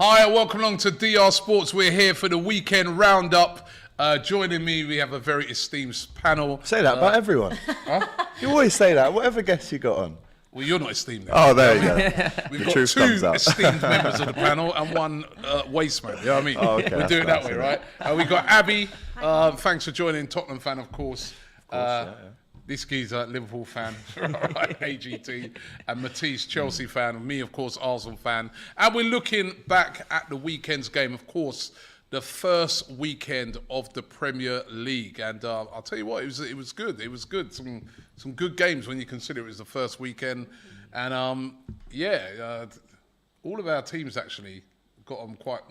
Hi, welcome along to DR Sports. We're here for the weekend roundup. Joining me, we have a very esteemed panel. Say that about everyone. Huh? You always say that, whatever guest you got on. Well, you're not esteemed. Then. Oh, there you go. We've got two esteemed members of the panel and one waste man. You know what I mean? Oh, okay, we're doing it that way, right? We've got Abby. Thanks for joining. Tottenham fan, of course. This geezer, Liverpool fan, right, AGT, and Matisse, Chelsea fan, and me, of course, Arsenal fan. And we're looking back at the weekend's game, of course, the first weekend of the Premier League. And I'll tell you what, it was good. It was good. Some good games when you consider it was the first weekend. And all of our teams actually got on quite.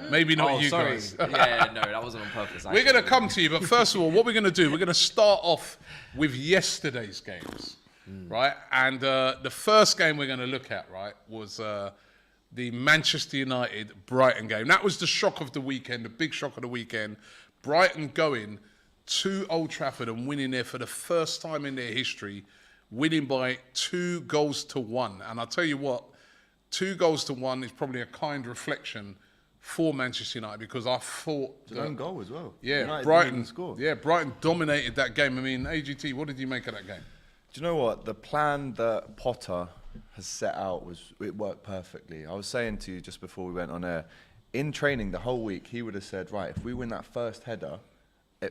Maybe not you sorry. guys. Yeah, no, that wasn't on purpose. We're going to come to you, but first of all, what we're going to do, we're going to start off with yesterday's games, right? And the first game we're going to look at, right, was the Manchester United Brighton game. That was the shock of the weekend, the big shock of the weekend. Brighton going to Old Trafford and winning there for the first time in their history, winning by 2-1. And I'll tell you what, 2-1 is probably a kind reflection for Manchester United because I thought it's an own goal as well. Yeah, United Brighton scored. Yeah, Brighton dominated that game. I mean, AGT, what did you make of that game? Do you know what? The plan that Potter has set out it worked perfectly. I was saying to you just before we went on air, in training the whole week, he would have said, right, if we win that first header,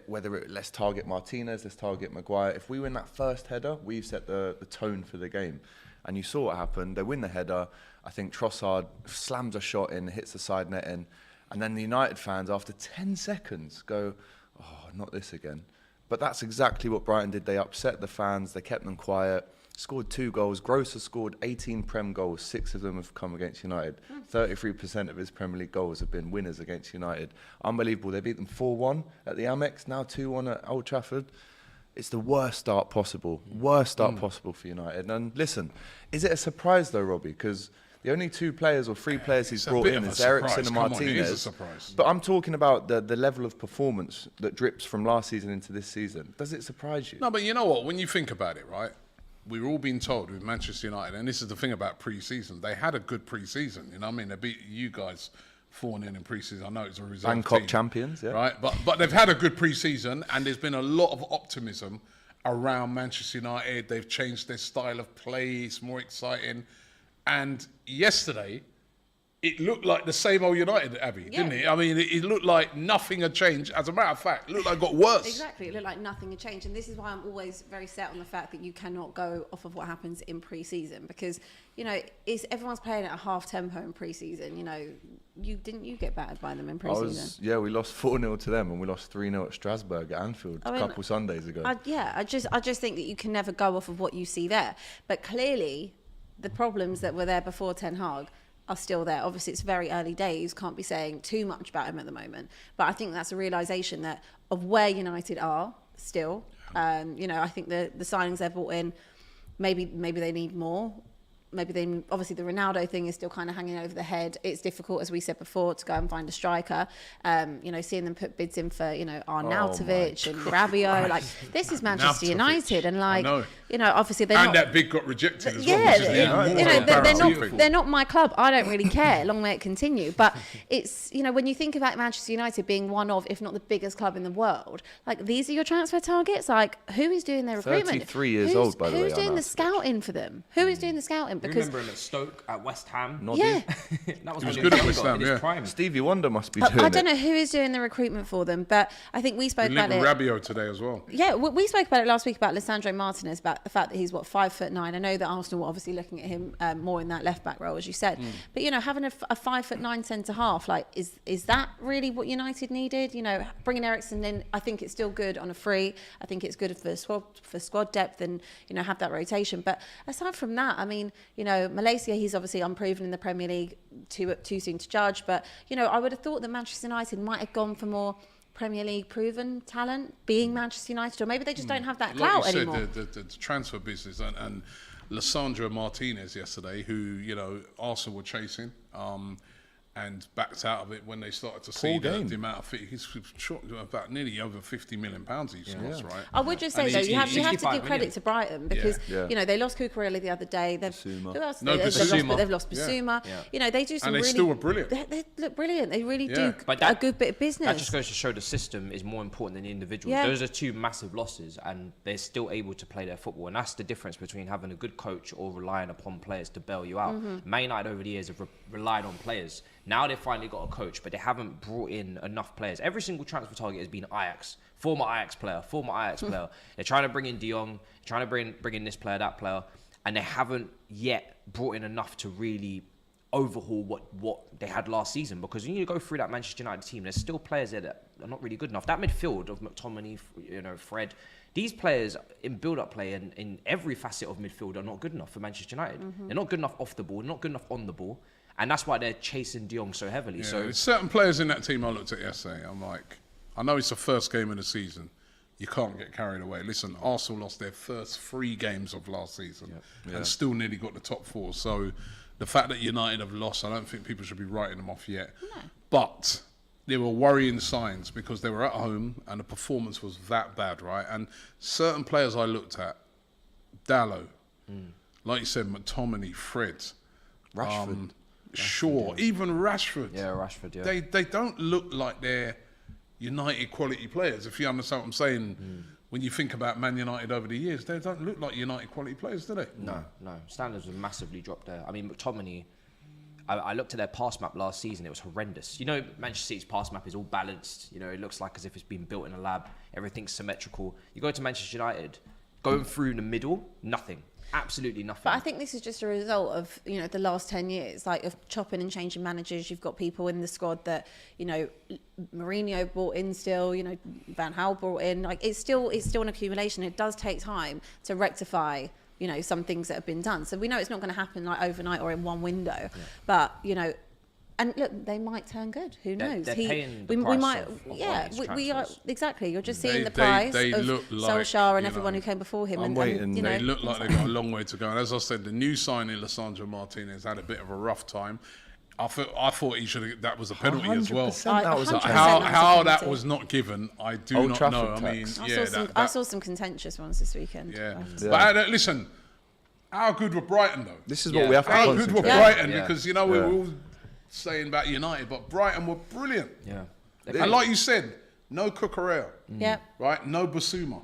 let's target Martinez, let's target Maguire. If we win that first header, we've set the tone for the game. And you saw what happened. They win the header. I think Trossard slams a shot in, hits the side netting. And then the United fans, after 10 seconds, go, oh, not this again. But that's exactly what Brighton did. They upset the fans. They kept them quiet. Scored 2 goals. Gross has scored 18 Prem goals. 6 of them have come against United. 33% of his Premier League goals have been winners against United. Unbelievable. They beat them 4-1 at the Amex, now 2-1 at Old Trafford. It's the worst start possible. Worst start possible for United. And listen, is it a surprise though, Robbie? Because the only 2 players or 3 players he's brought in is Eriksen and Martinez. It is a surprise. But I'm talking about the level of performance that drips from last season into this season. Does it surprise you? No, but you know what? When you think about it, right? We're all being told with Manchester United, and this is the thing about pre-season, they had a good pre-season. You know what I mean? They beat you guys 4-0 in pre-season. I know it's a reserve Bangkok team, champions, yeah. Right? But they've had a good pre-season, and there's been a lot of optimism around Manchester United. They've changed their style of play. It's more exciting. And yesterday, it looked like the same old United, Abby, didn't it? I mean, it looked like nothing had changed. As a matter of fact, it looked like it got worse. Exactly. It looked like nothing had changed. And this is why I'm always very set on the fact that you cannot go off of what happens in pre-season because, you know, everyone's playing at a half tempo in pre-season. You know, you get battered by them in pre-season. We lost 4-0 to them and we lost 3-0 at Strasbourg at Anfield a couple Sundays ago. I just think that you can never go off of what you see there. But clearly, the problems that were there before Ten Hag are still there. Obviously, it's very early days. Can't be saying too much about him at the moment. But I think that's a realisation that of where United are still. You know, I think the signings they've brought in, maybe they need more. Obviously the Ronaldo thing is still kind of hanging over the head. It's difficult, as we said before, to go and find a striker. You know, seeing them put bids in for, you know, Arnautovic and Rabiot. Like, this is Manchester United, and like, you know, obviously they're not. And that bid got rejected as well. Yeah, they're not my club. I don't really care. Long may it continue. But it's, you know, when you think about Manchester United being one of, if not the biggest club in the world, like, these are your transfer targets. Like, who is doing their recruitment? 33 years old, by the way. Who's doing the scouting for them? Who is doing the scouting? Because remember him at Stoke, at West Ham. Yeah. That was he was good at West Ham, in his prime. Stevie Wonder must be doing it. I don't know who is doing the recruitment for them, but I think we spoke about it. Rabiot today as well. Yeah, we spoke about it last week about Lisandro Martinez, about the fact that he's 5'9". I know that Arsenal were obviously looking at him more in that left back role, as you said. But you know, having a 5'9" centre half, like, is that really what United needed? You know, bringing Eriksen in, I think it's still good on a free. I think it's good for squad depth and, you know, have that rotation. But aside from that, I mean, you know, Malaysia, he's obviously unproven in the Premier League, too soon to judge. But, you know, I would have thought that Manchester United might have gone for more Premier League proven talent, being Manchester United, or maybe they just don't have that clout anymore. Like you said, the transfer business and Lisandro Martinez yesterday, who, you know, Arsenal were chasing. and backed out of it when they started to see the game. amount of he's short about nearly over £50 million he's lost, right? I would just say And though, he's- you have to 65 give credit million. to Brighton because Yeah. you know they lost Cucurella the other day. They've Basuma. who else? No, they've Basuma. lost Basuma. Yeah. You know they do some And they really. still were brilliant. They look brilliant. They really Yeah. do But a good bit of business. That just goes to show the system is more important than the individuals. Yeah. Those are two massive losses, and they're still able to play their football. And that's the difference between having a good coach or relying upon players to bail you out. Man United over the years have relied on players. Now they've finally got a coach, but they haven't brought in enough players. Every single transfer target has been Ajax, former Ajax player. They're trying to bring in De Jong, trying to bring in this player, that player, and they haven't yet brought in enough to really overhaul what they had last season. Because when you go through that Manchester United team, there's still players there that are not really good enough. That midfield of McTominay, Fred, these players in build-up play and in every facet of midfield are not good enough for Manchester United. They're not good enough off the ball, not good enough on the ball. And that's why they're chasing De Jong so heavily. Yeah, So there's certain players in that team I looked at yesterday. I'm like, I know it's the first game of the season. You can't get carried away. Listen, Arsenal lost their first 3 games of last season and still nearly got the top 4. So the fact that United have lost, I don't think people should be writing them off yet. No. But there were worrying signs because they were at home and the performance was that bad, right? And certain players I looked at, Dallo, like you said, McTominay, Fred, Rashford. Shaw, even Rashford. yeah, Rashford, yeah. They don't look like they're United quality players, if you understand what I'm saying. When you think about Man United over the years, they don't look like United quality players, do they? No. Standards have massively dropped there. I mean, McTominay, I looked at their pass map last season. It was horrendous. You know, Manchester City's pass map is all balanced. You know, it looks like as if it's been built in a lab. Everything's symmetrical. You go to Manchester United, going through the middle, nothing. Absolutely nothing. But I think this is just a result of, you know, the last 10 years, like of chopping and changing managers. You've got people in the squad that, you know, Mourinho brought in still, you know, Van Gaal brought in. Like it's still an accumulation. It does take time to rectify, you know, some things that have been done. So we know it's not going to happen like overnight or in one window. Yeah. But, you know, and look, they might turn good. Who knows? They're paying the we price might, of yeah, we are transfers. exactly. You're just seeing They- the price they of look like, Solskjaer and you everyone know, who came before him. I'm and waiting. you know, They look like they've got a long way to go. And as I said, the new signing, Lissandro Martinez, had a bit of a rough time. I thought he should have, that was a penalty as well. 100% that was a 100% penalty. How that's a that penalty. was not given, I do Old not Trafford know. I mean, tax. I saw some contentious ones this weekend. yeah. Yeah. But listen, how good were Brighton though? This is what we have to How good were concentrate. Brighton? Yeah. Because, you know, we Yeah. were all saying about United, but Brighton were brilliant. Yeah. And like you said, no Cucurella, Yeah. right? No Basuma,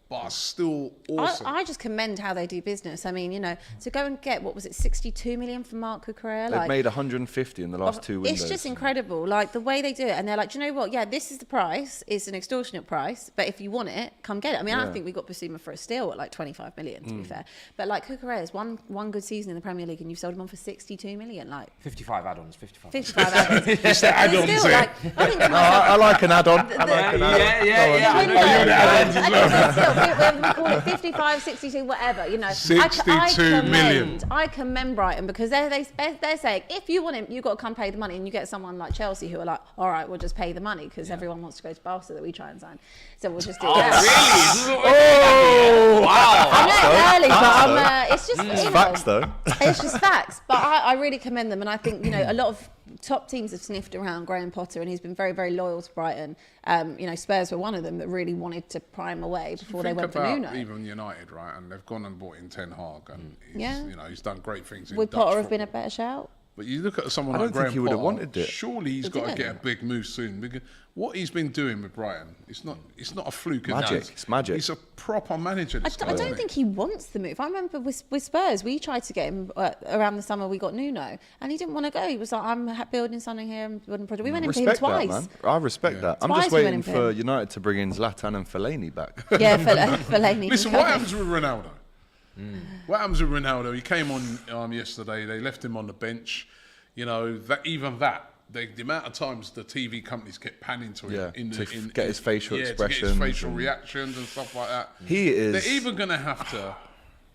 but still awesome. I just commend how they do business. I mean, you know, to go and get, what was it, 62 million from Marc Cucurella? They've made 150 in the last 2 windows. It's just incredible. Like the way they do it. And they're like, do you know what? Yeah, this is the price. It's an extortionate price. But if you want it, come get it. I mean, I Yeah. think we got Basuma for a steal at like 25 million, to be fair. But like Cucurella's one good season in the Premier League and you've sold him on for 62 million. Like 55 add-ons, 55. 55 add-ons. It's the add-ons Still, there. like, I think to No, myself, I like an add-on. I like an add-on. Yeah. window, we call it 55, 62, whatever, you know. 62 million. I commend Brighton because they're saying, if you want him, you've got to come pay the money. And you get someone like Chelsea who are like, all right, we'll just pay the money because everyone wants to go to Barca that we try and sign. So we'll just do that. Really? Wow. I'm not early, but it's just, It's you know, facts, though. it's just facts. But I really commend them. And I think, you know, a lot of top teams have sniffed around Graham Potter and he's been very, very loyal to Brighton. You know, Spurs were one of them that really wanted to prime away before they Think went for about Nuno. even United, right? And they've gone and bought in Ten Hag, and he's, Yeah. you know, he's done great things. In Would Dutch Potter have been a football. better shout? But you look at someone I like don't Graham think he would have Potter, wanted it. surely he's He got to didn't. get a big move soon. Because what he's been doing with Brighton, it's not a fluke. is it? Magic. It's magic. He's a proper manager. I This guy, don't isn't think he wants the move. I remember with Spurs, we tried to get him around the summer. We got Nuno, and he didn't want to go. He was like, "I'm building something here. I'm building a project." We went in for him Respect that, twice. man. I respect that. I'm Twice just we went waiting in for for him. United to bring in Zlatan and Fellaini back. Yeah, Fellaini. Listen, can what come. happens with Ronaldo? What happens with Ronaldo? He came on yesterday. They left him on the bench. You know, the amount of times the TV companies get panning to him to get his facial to get his expressions facial and- reactions and stuff like that. He is. They're either going to have to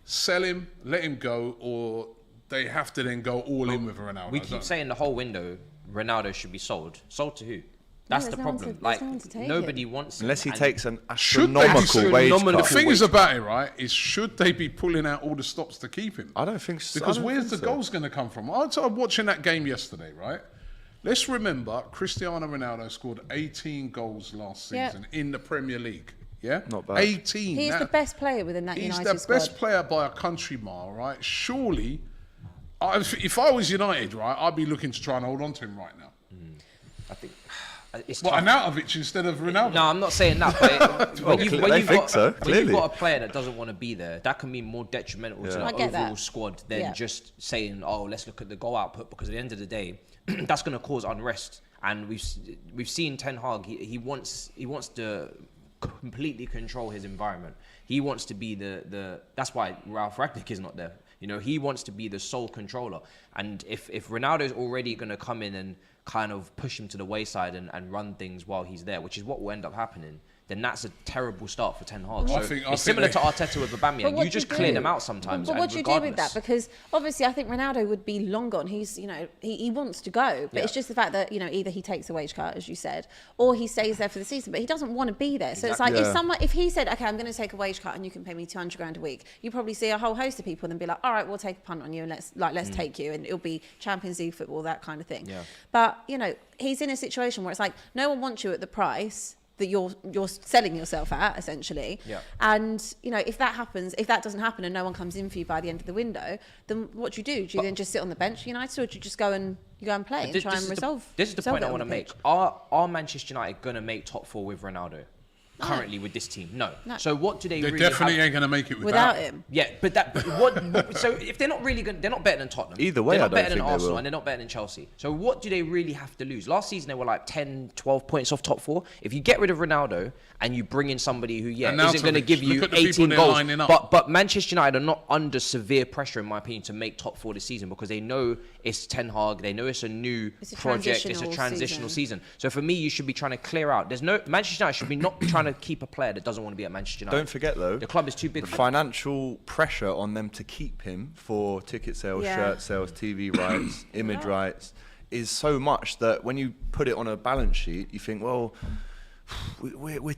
sell him, let him go, or they have to then go all in withRonaldo. We keep saying the whole window, Ronaldo should be sold. Sold to who? That's there's the no one problem. to- Like, there's no one to take nobody him. wants him. Unless he and takes an Should they be astronomical wage astronomical cut. The thing is about it, right, is should they be pulling out all the stops to keep him? I don't think so. Because I don't where's think the so. goals going to come from? I was watching that game yesterday, right? Let's remember, Cristiano Ronaldo scored 18 goals last Yeah. season in the Premier League. Yeah, Not bad. 18. He's Now, the best player within that he's United the squad. best player by a country mile, right? Surely, if I was United, right, I'd be looking to try and hold on to him right now. I think it's What, tough. Arnautovic instead of Ronaldo? No, I'm not saying that. But when you've got when clearly. you've got a player that doesn't want to be there, that can be more detrimental to I the get overall that. squad than Yeah. just saying, "Oh, let's look at the goal output." Because at the end of the day, that's going to cause unrest. And we've seen Ten Hag. He wants to completely control his environment. He wants to be the. That's why Ralph Ragnick is not there. You know, he wants to be the sole controller. And if Ronaldo's already going to come in and kind of push him to the wayside and run things while he's there, which is what will end up happening, then that's a terrible start for Ten Hag. So it's similar to Arteta with Aubameyang. You just clear them out sometimes. But what do you do with that? regardless. Because obviously, I think Ronaldo would be long gone. He's, he wants to go, but it's just the fact that either he takes a wage cut, as you said, or he stays there for the season. But he doesn't want to be there. So it's like if he said, "Okay, I'm going to take a wage cut and you can pay me 200 grand a week," you probably see a whole host of people and be like, "All right, we'll take a punt on you and let's take you," and it'll be Champions League football, that kind of thing. Yeah. But he's in a situation where it's like no one wants you at the price that you're selling yourself at, essentially. Yeah. And if that doesn't happen and no one comes in for you by the end of the window, then what do? Do you then just sit on the bench for United, or do you just go and play and try and resolve? This is the point I want to make. Are Manchester United going to make top four with Ronaldo? Currently with this team, no. So what do they They really definitely have? ain't going to make it without him? Yeah, but what? So if they're not really they're not better than Tottenham. Either way, they're I not don't better than think they Arsenal, will. and they're not better than Chelsea. So what do they really have to lose? Last season they were like 10, 12 points off top four. If you get rid of Ronaldo and you bring in somebody who isn't going to Arnautovic, give you look at the people 18 they're goals, lining up. but Manchester United are not under severe pressure, in my opinion, to make top four this season because they know it's Ten Hag, they know it's a new project, it's a transitional season. So for me, you should be trying to clear out. Manchester United should be not trying to keep a player that doesn't want to be at Manchester United. Don't forget though, the club is too big. the for financial pressure on them to keep him for ticket sales, shirt sales, TV rights, image rights is so much that when you put it on a balance sheet, you think, well,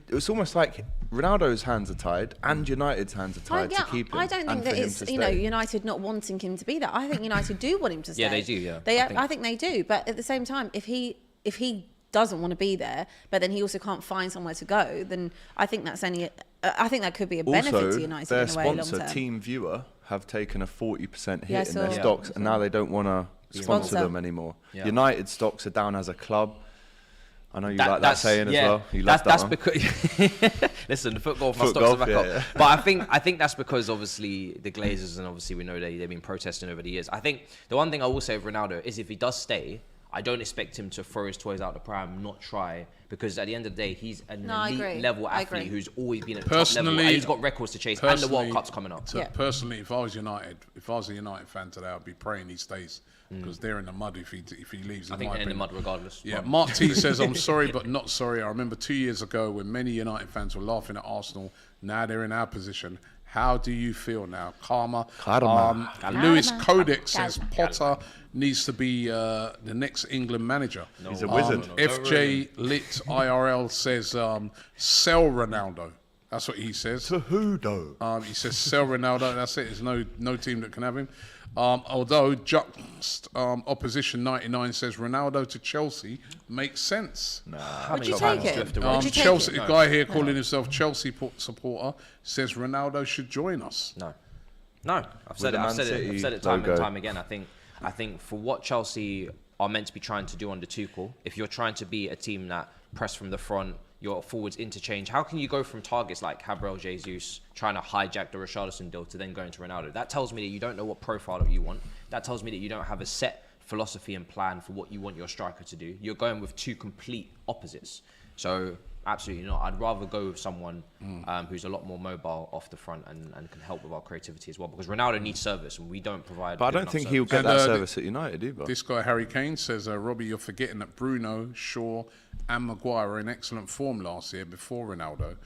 it's almost like Ronaldo's hands are tied and United's hands are tied to keep him. I don't think that it's United not wanting him to be there. I think United do want him to stay. Yeah, they do. Yeah, I think they do. But at the same time, if he doesn't want to be there, but then he also can't find somewhere to go, then I think that's I think that could be a benefit to United their in a way long sponsor, term. Team Viewer, have taken a 40% hit Yeah, I in their saw. stocks, and now they don't want to sponsor Sponsor. them anymore. Yeah. United stocks are down as a club. I know you like that saying as well. You love that's that one. because listen, the foot golf, my stocks are back up. But I think that's because obviously the Glazers, and obviously we know they've been protesting over the years. I think the one thing I will say with Ronaldo is if he does stay, I don't expect him to throw his toys out the pram, not try, because at the end of the day, he's an elite level athlete who's always been at the top level, and he's got records to chase, and the World Cup's coming up. Personally, if I was a United fan today, I'd be praying he stays because they're in the mud if he leaves. I think they're in the mud regardless. Yeah, Mark T says, "I'm sorry, but not sorry. I remember 2 years ago when many United fans were laughing at Arsenal. Now they're in our position. How do you feel now?" Karma. Lewis Codex says Potter needs to be the next England manager. He's a wizard. FJ Lit IRL says sell Ronaldo. That's what he says. To who though? He says sell Ronaldo. That's it. There's no team that can have him. Although Just Opposition 99 says Ronaldo to Chelsea makes sense. Would you take it? Chelsea, a guy here calling himself Chelsea supporter says Ronaldo should join us. No, I've said it time and time again. I think for what Chelsea are meant to be trying to do under Tuchel, if you're trying to be a team that press from the front, your forwards interchange, how can you go from targets like Gabriel Jesus trying to hijack the Richarlison deal to then going to Ronaldo? That tells me that you don't know what profile that you want. That tells me that you don't have a set philosophy and plan for what you want your striker to do. You're going with two complete opposites. So absolutely not. I'd rather go with someone who's a lot more mobile off the front and can help with our creativity as well, because Ronaldo needs service and we don't provide. But I don't think he'll get that service at United either. This guy Harry Kane says, Robbie, you're forgetting that Bruno, Shaw and Maguire were in excellent form last year before Ronaldo.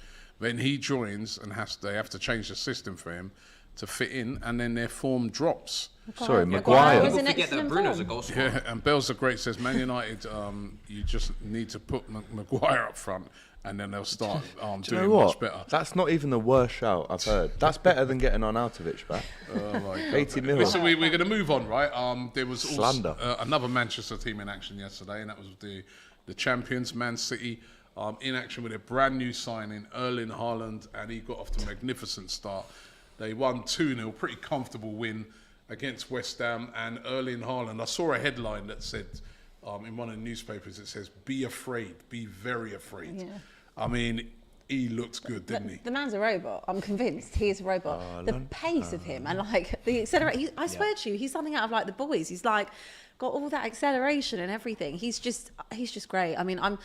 Then he joins and they have to change the system for him to fit in, and then their form drops. Sorry, Maguire. was People an forget that excellent Bruno's a form. goal scorer. Yeah, and Bell's the great says, Man United, you just need to put Maguire up front and then they'll start Do you doing know much what? better. That's not even the worst shout I've heard. That's better than getting Arnautovic back. Oh my God. 80 mil. Listen, we're going to move on, right? There was also, Slander. another Manchester team in action yesterday, and that was the champions, Man City, in action with a brand new signing, Erling Haaland, and he got off to a magnificent start. They won 2-0, pretty comfortable win against West Ham, and Erling Haaland. I saw a headline that said, in one of the newspapers, it says, "Be afraid, be very afraid." Yeah. I mean, he looked good, didn't he? The man's a robot. I'm convinced he is a robot. The pace of him and like the acceleration. I swear to you, he's something out of like The Boys. He's like got all that acceleration and everything. He's just great. I mean, I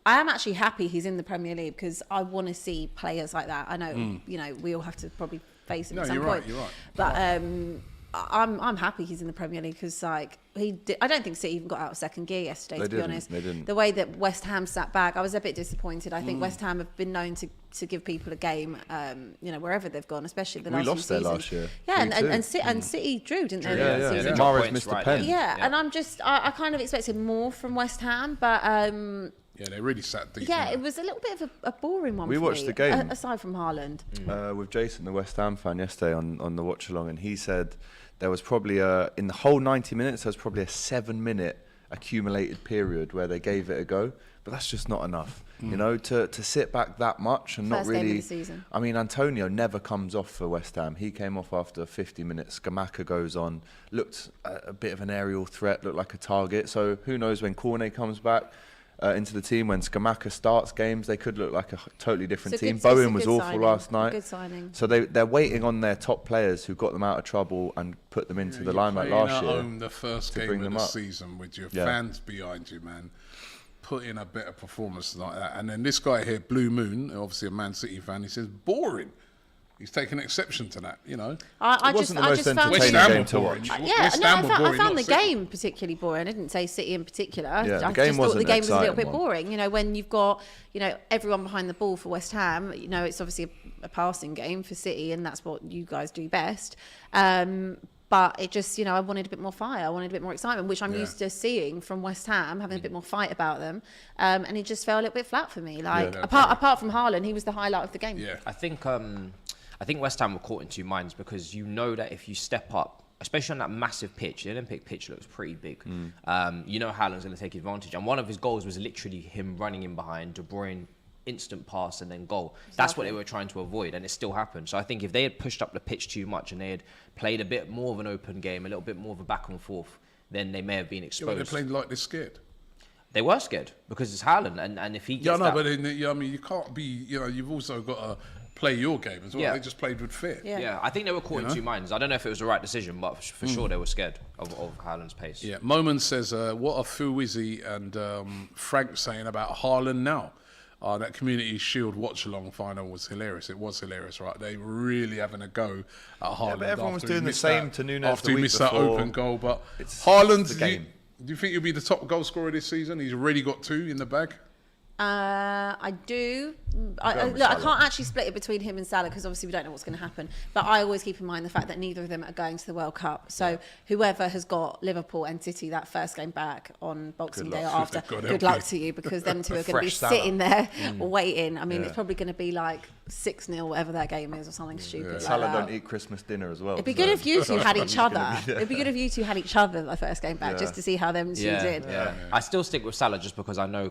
am actually happy he's in the Premier League because I want to see players like that. I know, you know, we all have to probably face him at some point. You're right. But I'm happy he's in the Premier League because like I don't think City even got out of second gear yesterday. To be honest, They didn't. The way that West Ham sat back, I was a bit disappointed. I think West Ham have been known to give people a game, you know, wherever they've gone, especially the last few lost there seasons. last year. Yeah, 3-2. and City drew, didn't they? Yeah, last yeah. season? Mahrez Points missed the right pen. there. Yeah, Yeah. and I kind of expected more from West Ham, but Yeah, they really sat deep. yeah, didn't it they? was a little bit of a boring one. We for watched me, the game. aside from Haaland. With Jason, the West Ham fan, yesterday on the watch along, and he said there was probably in the whole 90 minutes, there was probably a 7-minute accumulated period where they gave it a go, but that's just not enough. You know, to sit back that much and First not game of really. the season. I mean, Antonio never comes off for West Ham. He came off after 50 minutes. Skamaka goes on, looked a bit of an aerial threat, looked like a target. So who knows when Cornet comes back into the team, when Skamaka starts games, they could look like a totally different It's a team. good- it's a Bowen was good awful signing, last a night. good signing. So they're waiting on their top players who got them out of trouble and put them into the You're limelight playing last at year. home the first to game bring of them the up. season with your Yeah. fans behind you, man. Put in a better performance like that. And then this guy here, Blue Moon, obviously a Man City fan, he says, boring. He's taken exception to that, you know. I It wasn't the I most just found entertaining West Ham game were to boring. watch. Yeah, West no, Ham I were found, boring, I found not the City. game particularly boring. I didn't say City in particular. Yeah, the I game just thought wasn't the game was a little exciting bit one. boring. You know, when you've got, you know, everyone behind the ball for West Ham, you know, it's obviously a passing game for City, and that's what you guys do best. But it just, you know, I wanted a bit more fire. I wanted a bit more excitement, which I'm Yeah. used to seeing from West Ham, having a bit more fight about them. And it just fell a little bit flat for me. Like, Yeah, apart from Haaland, he was the highlight of the game. Yeah. I think West Ham were caught in two minds because you know that if you step up, especially on that massive pitch, the Olympic pitch looks pretty big. You know Haaland's going to take advantage, and one of his goals was literally him running in behind De Bruyne, instant pass and then goal. That's what they were trying to avoid, and it still happened. So I think if they had pushed up the pitch too much and they had played a bit more of an open game, a little bit more of a back and forth, then they may have been Yeah, exposed. but they're playing like they're scared. They were scared because it's Haaland, and if he gets Yeah, no, that, but I mean, you can't be, you know, you've also got to play your game as well. Yeah. They just played with fear. Yeah. yeah, I think they were caught in two minds. I don't know if it was the right decision, but for sure they were scared of Haaland's pace. Yeah, Moman says, what are Fuizzi and Frank saying about Haaland now? That Community Shield watch-along final was hilarious. It was hilarious, right? They were really having a go at Haaland. but everyone was after he doing the missed same that- to Nunes after the he week missed that before. open goal. But It's Haaland, the do you game. think he'll be the top goal scorer this season? He's already got 2 in the bag. I do. I Going with look, I Salah. can't actually split it between him and Salah because obviously we don't know what's going to happen. But I always keep in mind the fact that neither of them are going to the World Cup. So whoever has got Liverpool and City that first game back on Boxing Day or after, God good help luck you. to you because them two are going to be Fresh Salah. sitting there waiting. I mean, it's probably going to be like 6-0, whatever that game is, or something stupid. Like Salah that. don't eat Christmas dinner as well. It'd be so- good if you two had each other. gonna be- It'd be good if you two had each other the first game back, just to see how them two did. Yeah. I still stick with Salah just because I know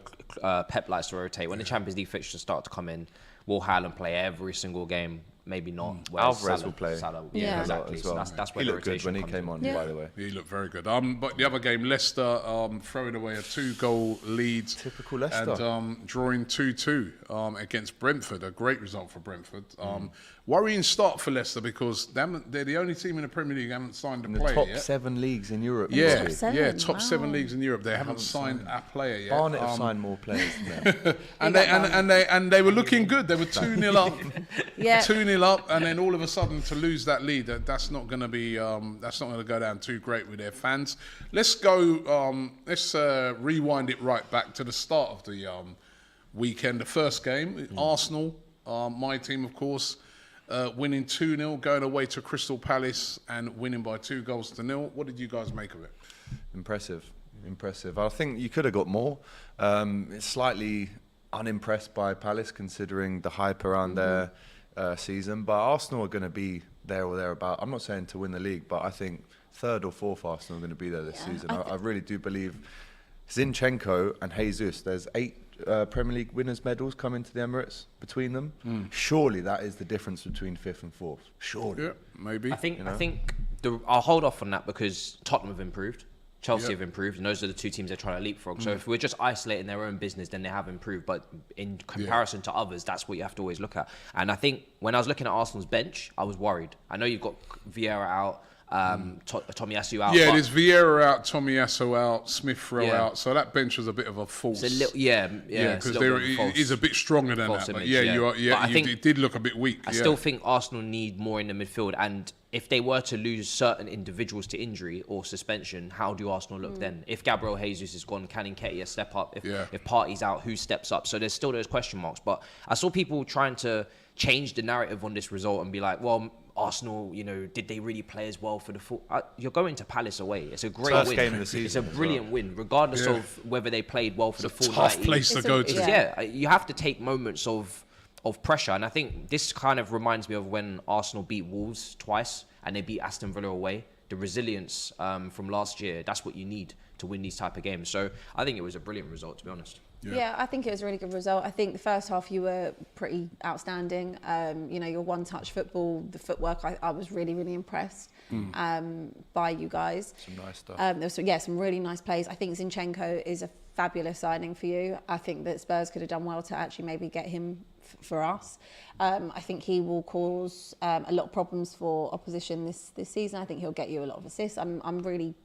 Pep likes to rotate. When the Champions League fixtures start to come in, will Haaland play every single game? Maybe not. Whereas Alvarez will play. Salah, Yeah. yeah, a lot exactly. as So well. that's where He the looked good rotation when he comes came in. on, Yeah. by the way. He looked very good. But the other game, Leicester throwing away a 2-goal lead. Typical Leicester. And drawing 2-2 against Brentford. A great result for Brentford. Worrying start for Leicester because they're the only team in the Premier League who haven't signed a In the player top yet. 7 leagues in Europe. Yeah, probably. Top seven, yeah, top wow. 7 leagues in Europe. They haven't signed a player yet. Barnet have signed more players than them. And they were looking good. They were 2-0 up, Yeah. 2-0 up, and then all of a sudden to lose that lead, that's not going to be that's not going to go down too great with their fans. Let's go. Let's rewind it right back to the start of the weekend. The first game, Arsenal, my team, of course, winning 2-0, going away to Crystal Palace and winning by 2-0. What did you guys make of it? Impressive. I think you could have got more. It's slightly unimpressed by Palace considering the hype around their season. But Arsenal are going to be there or thereabout. I'm not saying to win the league, but I think third or fourth Arsenal are going to be there this season. I really do believe Zinchenko and Jesus, there's 8 Premier League winners' medals coming to the Emirates between them. Surely that is the difference between 5th and 4th. Surely. Yeah, maybe. I think I'll hold off on that because Tottenham have improved. Chelsea have improved, and those are the 2 teams they're trying to leapfrog. So if we're just isolating their own business, then they have improved. But in comparison to others, that's what you have to always look at. And I think when I was looking at Arsenal's bench, I was worried. I know you've got Vieira out, Tomiyasu out. Yeah, there's Vieira out, Tomiyasu out, Smith-Rowe out. So that bench was a bit of a false. It's a little, because it is a bit stronger than that. But I think it did look a bit weak. I still think Arsenal need more in the midfield, and if they were to lose certain individuals to injury or suspension, how do Arsenal look then? If Gabriel Jesus is gone, can Nketiah step up? If Partey's out, who steps up? So there's still those question marks. But I saw people trying to change the narrative on this result and be like, well, Arsenal, did they really play as well for the full? You're going to Palace away. It's a great First win. game of the season it's a brilliant win, regardless of whether they played well for the full 90. Tough place to go to. You have to take moments of pressure. And I think this kind of reminds me of when Arsenal beat Wolves twice and they beat Aston Villa away. The resilience from last year, that's what you need to win these type of games. So I think it was a brilliant result, to be honest. Yeah, I think it was a really good result. I think the first half you were pretty outstanding. Your one-touch football, the footwork, I was really, really impressed by you guys. Some nice stuff. There was some really nice plays. I think Zinchenko is a fabulous signing for you. I think that Spurs could have done well to actually maybe get him for us. I think he will cause a lot of problems for opposition this season. I think he'll get you a lot of assists. I'm really,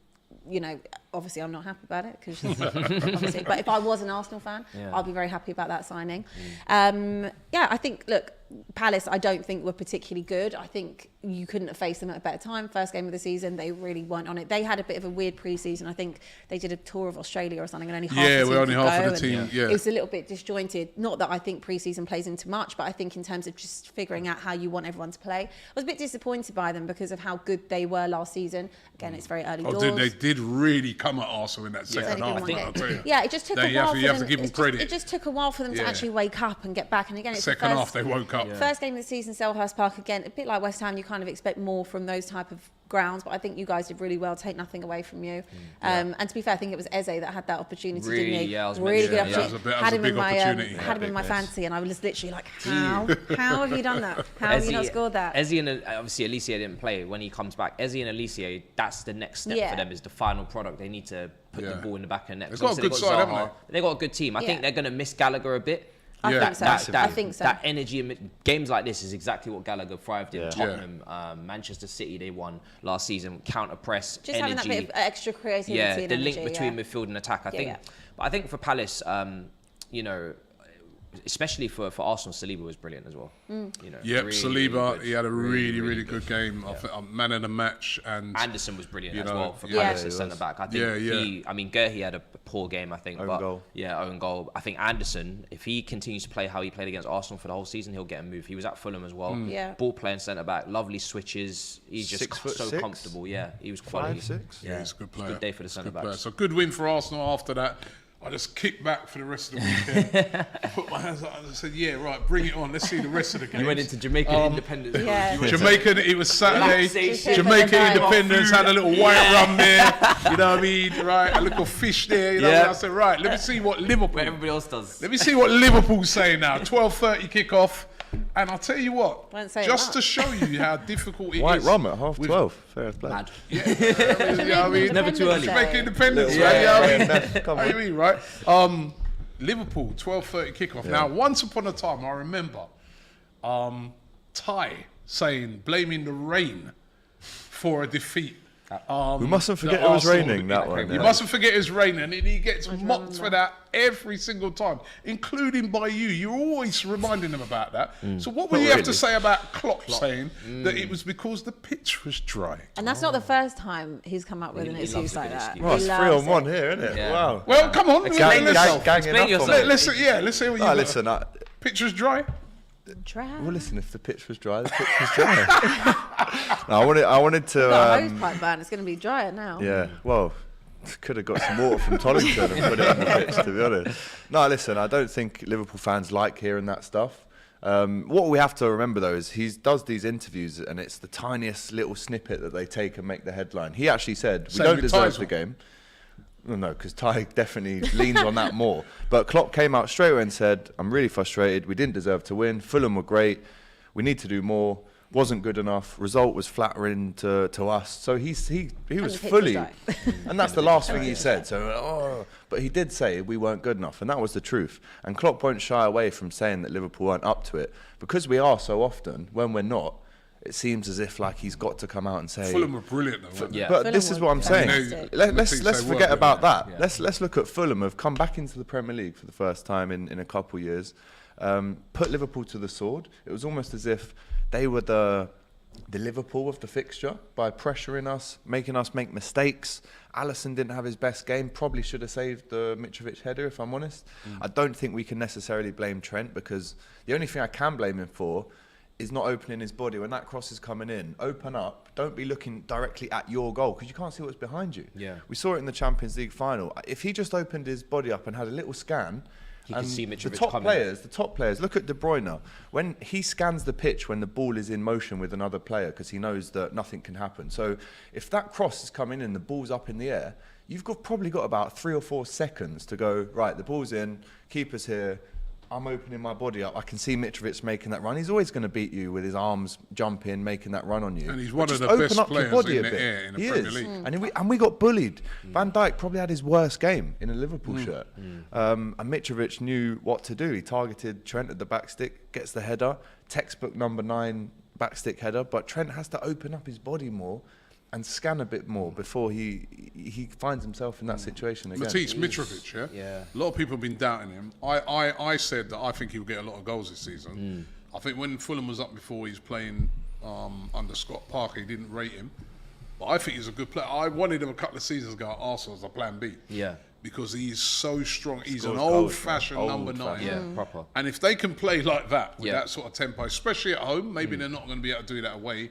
obviously I'm not happy about it because obviously, but if I was an Arsenal fan, I'll be very happy about that signing. I think, look, Palace, I don't think were particularly good. I think you couldn't have faced them at a better time. First game of the season, they really weren't on it. They had a bit of a weird pre-season. I think they did a tour of Australia or something, and only half the team we're only half go, of the team. It was a little bit disjointed. Not that I think pre-season plays into much, but I think in terms of just figuring out how you want everyone to play, I was a bit disappointed by them because of how good they were last season. Again, it's very early doors. They did really come at Arsenal in that second half. I'll tell you. Yeah, it just took a while for them. You have to give them credit. It just took a while for them to actually wake up and get back. And again, it's second half they woke up. First game of the season, Selhurst Park, again, a bit like West Ham, you kind of expect more from those type of grounds, but I think you guys did really well. Take nothing away from you. And to be fair, I think it was Eze that had that opportunity, really, didn't he? Yeah, really good opportunity. opportunity. Had him in my had him in my fantasy, and I was literally like, how have you done that? How have you not scored that? Eze and obviously Alicia didn't play when he comes back. Eze and Alicia, that's the next step for them, is the final product. They need to put the ball in the back of the net. They've got a good side, haven't they? They've got a good team. I think they're going to miss Gallagher a bit. I think so. That energy in games like this is exactly what Gallagher thrived in. Tottenham, Manchester City, they won last season. Counter press, just energy, having that bit of extra creativity. Yeah, the link between midfield and attack. I think. But I think for Palace, especially for Arsenal, Saliba was brilliant as well. Saliba, he had a really good game. I think man of the match, and Anderson was brilliant as well for Palace as centre back. I think Guehi had a poor game, I think. Own goal. I think Anderson, if he continues to play how he played against Arsenal for the whole season, he'll get a move. He was at Fulham as well. Ball playing centre back, lovely switches. He's just so comfortable. Yeah, he was quality. 5'6". Yeah, he's a good player. Good day for the centre back. So good win for Arsenal after that. I just kicked back for the rest of the weekend. Put my hands up and I said, bring it on. Let's see the rest of the games. You went into Jamaican Independence. Jamaican, it was Saturday. Jamaican Independence, had a little white rum there. You know what I mean? Right, a little fish there. You know what I mean? I said, right, let me see what Liverpool... everybody else does. Let me see what Liverpool's saying now. 12:30 kickoff. And I'll tell you what, just to show you how difficult it is. White rum at 12:30. Fair play. Mad. Never too early. Jamaican Independence, right? You mean, right? Liverpool, 12:30 kickoff. Now, once upon a time, I remember Ty blaming the rain for a defeat. We mustn't forget it was raining that one. You mustn't forget it was raining, and he gets mocked for that every single time, including by you. You're always reminding him about that. So what will you have to say about Klopp saying that it was because the pitch was dry? And that's not the first time he's come up with an excuse like that. Well, it's 3-on-1 here, isn't it? Yeah. Wow. Well, come on. Explain yourself. Let's Let's hear what you got. Listen, Pitch was dry? Well, listen, if the pitch was dry, the pitch was dry. No, I wanted to... Got a hose pipe ban. It's going to be drier now. Yeah, well, Could have got some water from Tollington and put it on the pitch, to be honest. No, listen, I don't think Liverpool fans like hearing that stuff. What we have to remember, though, is he does these interviews and it's the tiniest little snippet that they take and make the headline. He actually said, we don't deserve the game. No, because Ty definitely leans on that more. But Klopp came out straight away and said, I'm really frustrated. We didn't deserve to win. Fulham were great. We need to do more. Wasn't good enough. Result was flattering to us. So he was fully, and that's the last thing he said. So, but he did say we weren't good enough, and that was the truth. And Klopp won't shy away from saying that Liverpool weren't up to it, because we are so often. When we're not, it seems as if like he's got to come out and say. Fulham were brilliant, though. Weren't they? Yeah. But Fulham this is what I'm saying. Let's forget about that. Yeah. Let's look at Fulham. Have come back into the Premier League for the first time in a couple years. Put Liverpool to the sword. It was almost as if they were the Liverpool of the fixture by pressuring us, making us make mistakes. Alisson didn't have his best game. Probably should have saved the Mitrovic header, if I'm honest. I don't think we can necessarily blame Trent, because the only thing I can blame him for is not opening his body. When that cross is coming in, open up. Don't be looking directly at your goal, because you can't see what's behind you. Yeah. We saw it in the Champions League final. If he just opened his body up and had a little scan, He could see Mitrovic the top coming. players, look at De Bruyne. When he scans the pitch when the ball is in motion with another player, because he knows that nothing can happen. So if that cross is coming in, the ball's up in the air, you've probably got about 3 or 4 seconds to go, right, the ball's in, keeper's here, I'm opening my body up. I can see Mitrovic making that run. He's always going to beat you with his arms jumping, making that run on you. And he's But one of just the open best up your players body in a the bit. air in the He Premier is. League. And we got bullied. Van Dijk probably had his worst game in a Liverpool shirt. And Mitrovic knew what to do. He targeted Trent at the back stick, gets the header, textbook number 9 back stick header. But Trent has to open up his body more and scan a bit more before he finds himself in that situation again. Matisse Mitrovic, Yeah. A lot of people have been doubting him. I said that I think he'll get a lot of goals this season. I think when Fulham was up before, he's playing under Scott Parker, he didn't rate him. But I think he's a good player. I wanted him a couple of seasons ago at Arsenal as a plan B. Yeah. Because he's so strong. He's an Scores goals, old-fashioned man. number 9. Old-fashioned. Yeah, proper. And if they can play like that, with Yeah. that sort of tempo, especially at home, maybe they're not going to be able to do that away,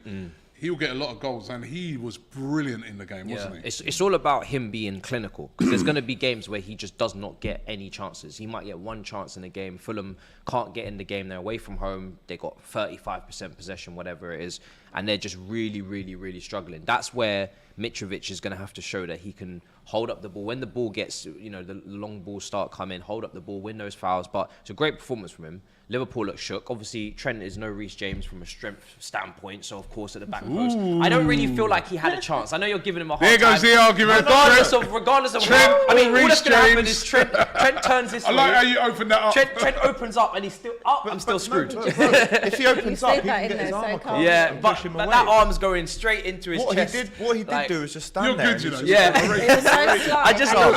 he'll get a lot of goals. And he was brilliant in the game, wasn't he? It's all about him being clinical, because there's going to be games where he just does not get any chances. He might get one chance in a game. Fulham can't get in the game. They're away from home. They got 35% possession, whatever it is, and they're just really, really, really struggling. That's where Mitrovic is going to have to show that he can hold up the ball. When the ball gets, the long balls start coming, hold up the ball, win those fouls. But it's a great performance from him. Liverpool look shook. Obviously, Trent is no Reece James from a strength standpoint, so of course at the back post. I don't really feel like he had a chance. I know you're giving him a hard There time. goes the argument. Regardless of Trent what, I mean, or all that's Reece going to happen James. is Trent turns this I way. like how you opened that up. Trent opens up and he's still up. I'm still screwed. If he opens up, he slid that can in get his there arm so across calm. Yeah, and but push him that away. arm's going straight into his chest. What he did Like, do was just stand You're there. good, you know. Yeah. It was so slow.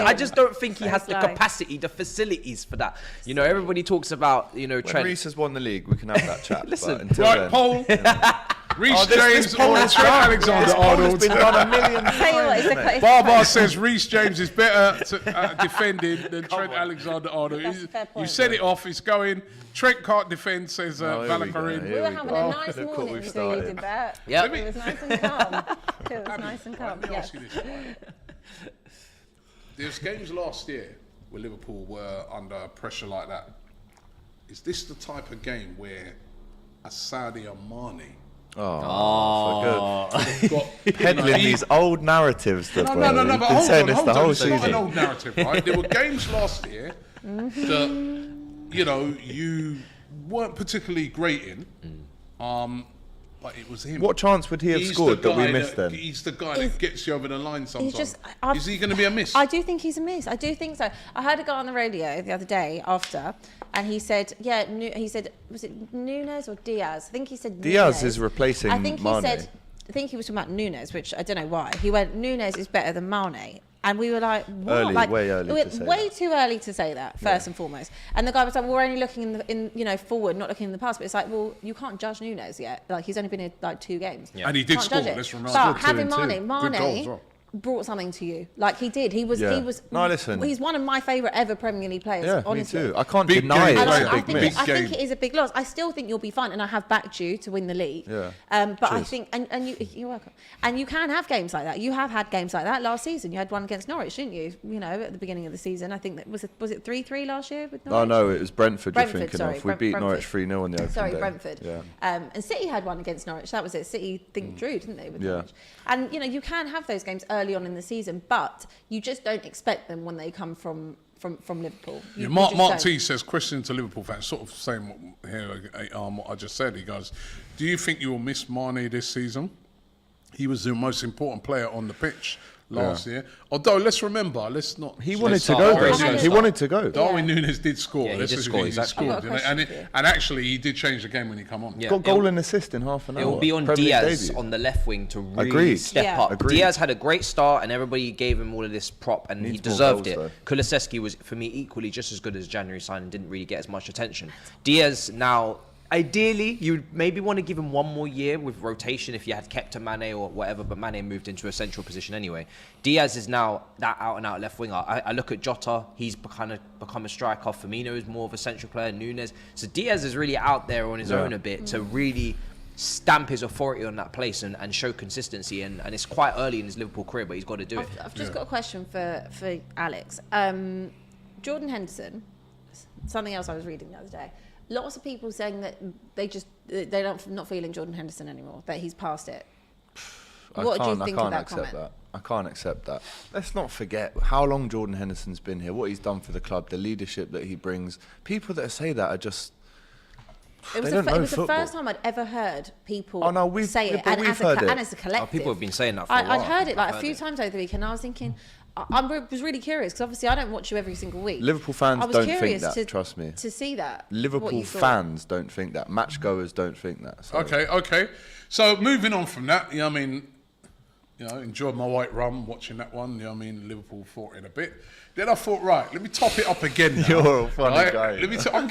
I just don't think he So has the slow. capacity, the facilities for that. Everybody talks about, When Trent. Reece has won the league, we can have that chat. Listen. But until Right, then, poll. Reece this James poll or is Trent done. Alexander-Arnold. It's been done a million Tell you what, times. Barbar says Reece James is better defended than Trent Alexander-Arnold. That's a fair You point. set it off. It's going. Trent can't defend, says Oh, here we go, Valakarin. here We were having a nice Look what morning we've until you started. did that. Yep. It was nice and calm. It was nice and calm. Let me Yeah. ask you this, right? There's games last year where Liverpool were under pressure like that. Is this the type of game where a Sadio Mane Oh, got peddling these old narratives. No, but Been hold saying on, this hold the on. whole It's not an season. old narrative, right? There were games last year that, you weren't particularly great in, but it was him. What chance would he have He's scored the that we guy missed then? He's the guy that gets you over the line sometimes. Is he going to be a miss? I do think he's a miss. I do think so. I heard a guy on the radio the other day after, and he said, was it Nunes or Diaz? I think he said Diaz Nunes. is replacing I think he Mane. said, I think he was talking about Nunes, which I don't know why. He went, Nunes is better than Mane. And we were like, what? Early, way early to say way that. too early to say that, first and foremost. And the guy was like, we're only looking in forward, not looking in the past. But it's like, well, you can't judge Nunes yet. Like, he's only been in like 2 games. And he did Can't score. judge it. Let's remember. But Scored 2 having and 2. Mane, Good goals as well. brought something to you. Like he did. He was. No, listen. He's one of my favourite ever Premier League players. Yeah, honestly. me too. I can't Big deny game it's player. a I big think, miss. I think game. it is a big loss. I still think you'll be fine, and I have backed you to win the league. Yeah. But I Cheers. think, and you're welcome. And you can have games like that. You have had games like that last season. You had one against Norwich, didn't you? You know, at the beginning of the season. I think that was it 3-3 last year with Norwich. Oh no, it was Brentford. You're Brentford, thinking sorry, of. We beat Brentford. Norwich 3-0 on the opening Sorry, day. Brentford. Yeah. And City had one against Norwich. That was it. City, I think, drew, didn't they, with Yeah. Norwich? And, you know, you can have those games early on in the season, but you just don't expect them when they come from Liverpool. Yeah, You Mark just T don't. says, question to Liverpool fans, sort of saying what I just said. He goes, do you think you will miss Mane this season? He was the most important player on the pitch last year. Although, let's remember, let's not... He wanted to start. go. Very though. slow He start. wanted to go. Darwin Núñez did score. Yeah, he Let's did just score, agree, exactly. He I've got a scored. question And, for you. and actually, he did change the game when he come on. Yeah. Got goal and assist in half an hour. It will be on Premier League Diaz debut. on the left wing to really Agreed. step Yeah. up. Agreed. Diaz had a great start and everybody gave him all of this prop and he Needs more deserved goals, it. Kulusevski was, for me, equally just as good as January signing, didn't really get as much attention. Diaz now, ideally, you would maybe want to give him one more year with rotation if you had kept a Mane or whatever, but Mane moved into a central position anyway. Diaz is now that out-and-out left winger. I look at Jota, he's kind of become a striker. Firmino is more of a central player, Núñez. So Diaz is really out there on his own a bit to really stamp his authority on that place and show consistency. And it's quite early in his Liverpool career, but he's got to do it. I've just got a question for Alex. Jordan Henderson, something else I was reading the other day. Lots of people saying that they're not feeling Jordan Henderson anymore, that he's past it. What do you think of that comment? I can't accept that. Let's not forget how long Jordan Henderson's been here, what he's done for the club, the leadership that he brings. People that say that are just... It was, they don't know the football. first time I'd ever heard people say it, but and we've as heard it. a collective. People have been saying that for a while. I'd heard it like I've a heard few it. times over the week, and I was thinking, I was really curious because obviously I don't watch you every single week. Liverpool fans I was don't think curious that, trust me. to see that. what Liverpool you thought. fans don't think that. Matchgoers don't think that. So. Okay. So moving on from that, you know, I mean, you know, enjoyed my white rum watching that one. You know, I mean, Liverpool fought in a bit. Then I thought, right, let me top it up again. Now, You're a funny right? guy. Let me. I'm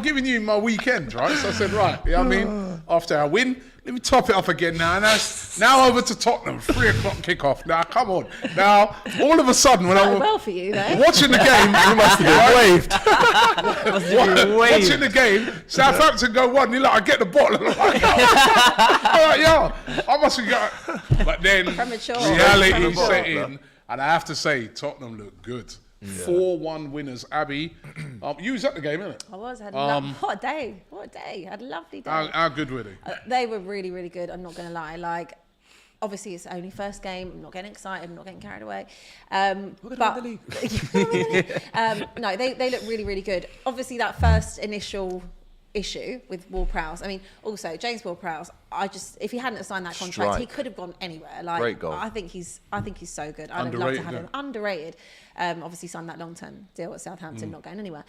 giving you my weekend, right? So I said, right, you know what I mean, after our win, let me top it up again now. And that's now over to Tottenham, 3:00 kickoff. Now, come on. Now, all of a sudden, when I'm well for you, though. watching the game, you must have been waved. Watching the game, Southampton go 1-0. I get the bottle. I'm like, yo, I must have got. But then Premature. reality set in, and I have to say, Tottenham look good. 4-1 winners. Abby, you was at the game, innit? I was. What a day. What a day. Had a lovely day. How good were they? They were really, really good. I'm not going to lie. Like, obviously, it's only first game. I'm not getting excited. I'm not getting carried away. But no, they look really, really good. Obviously, that first initial issue with Ward-Prowse. I mean, also James Ward-Prowse. If he hadn't signed that contract, he Strike. could have gone anywhere. Like, Great goal. I think he's so good. I'd love to Underrated, have him. yeah. Underrated. Obviously, signed that long-term deal at Southampton, not going anywhere.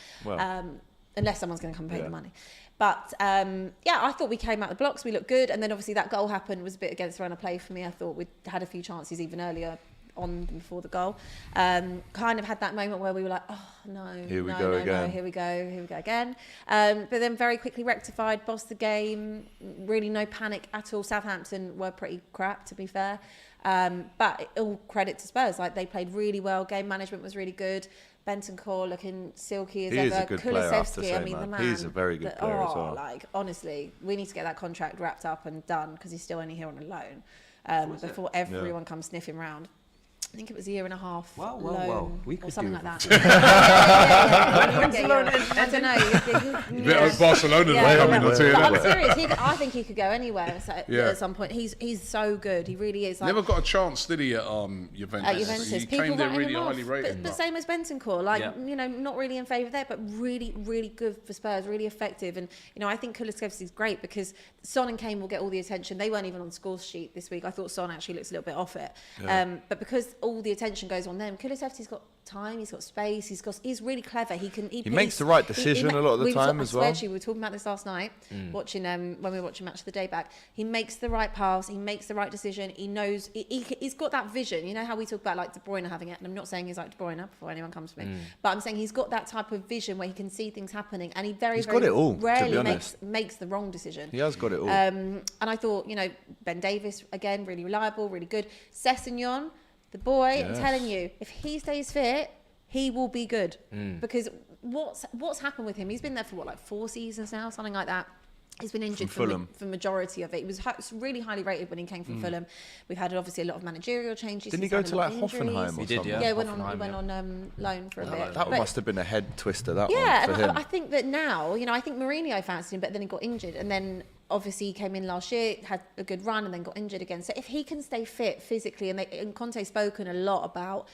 Unless someone's going to come pay the money. But yeah, I thought we came out the blocks. We looked good, and then obviously that goal happened was a bit against the run of play for me. I thought we'd had a few chances even earlier on before the goal. Kind of had that moment where we were like, oh no, Here we no, go no, again. no, here we go again. But then very quickly rectified, bossed the game. Really no panic at all. Southampton were pretty crap, to be fair. But all credit to Spurs. Like, they played really well. Game management was really good. Bentancur looking silky as He ever. is a good player, I have to Kulusevski, say, I mean, the man. man. He's a very good player as well. Like, honestly, we need to get that contract wrapped up and done because he's still only here on a loan before everyone comes sniffing round. I think it was a year and a half loan We or could something do like it. that. I don't know. Better Barcelona than coming to you. But I'm innit? serious. I think he could go anywhere at some point. He's so good. He really is. Like, Never got a chance, did he, at Juventus? at Juventus, He people came there writing really him off. highly rated. But same as Bentancur, like, Yeah. you know, not really in favour there, but really, really good for Spurs, really effective. And, you know, I think Kulusevski's great because Son and Kane will get all the attention. They weren't even on the score sheet this week. I thought Son actually looks a little bit off it. But because all the attention goes on them, Kulusevski's got time, he's got space, he's really clever. He makes the right decision a lot of the time as well. I swear to you, we were talking about this last night, watching when we were watching Match of the Day back. He makes the right pass, he makes the right decision. He knows he's got that vision. You know how we talk about like De Bruyne having it, and I'm not saying he's like De Bruyne before anyone comes to me, but I'm saying he's got that type of vision where he can see things happening, and he very got it all, to be rarely honest. makes the wrong decision. He has got it all. And I thought, you know, Ben Davies again, really reliable, really good. Sessegnon, The boy, I'm telling you, if he stays fit, he will be good. Because what's happened with him? He's been there for what, like 4 seasons now, something like that. He's been injured for majority of it. He was really highly rated when he came from Fulham. We've had obviously a lot of managerial changes. Didn't he go to like Hoffenheim or He did, something? yeah. Yeah, went on loan for a bit. That But- must have been a head twister, that yeah, one, for and him. I think that now, I think Mourinho fancied him, but then he got injured, and then obviously he came in last year, had a good run, and then got injured again. So if he can stay fit physically, and Conte's spoken a lot about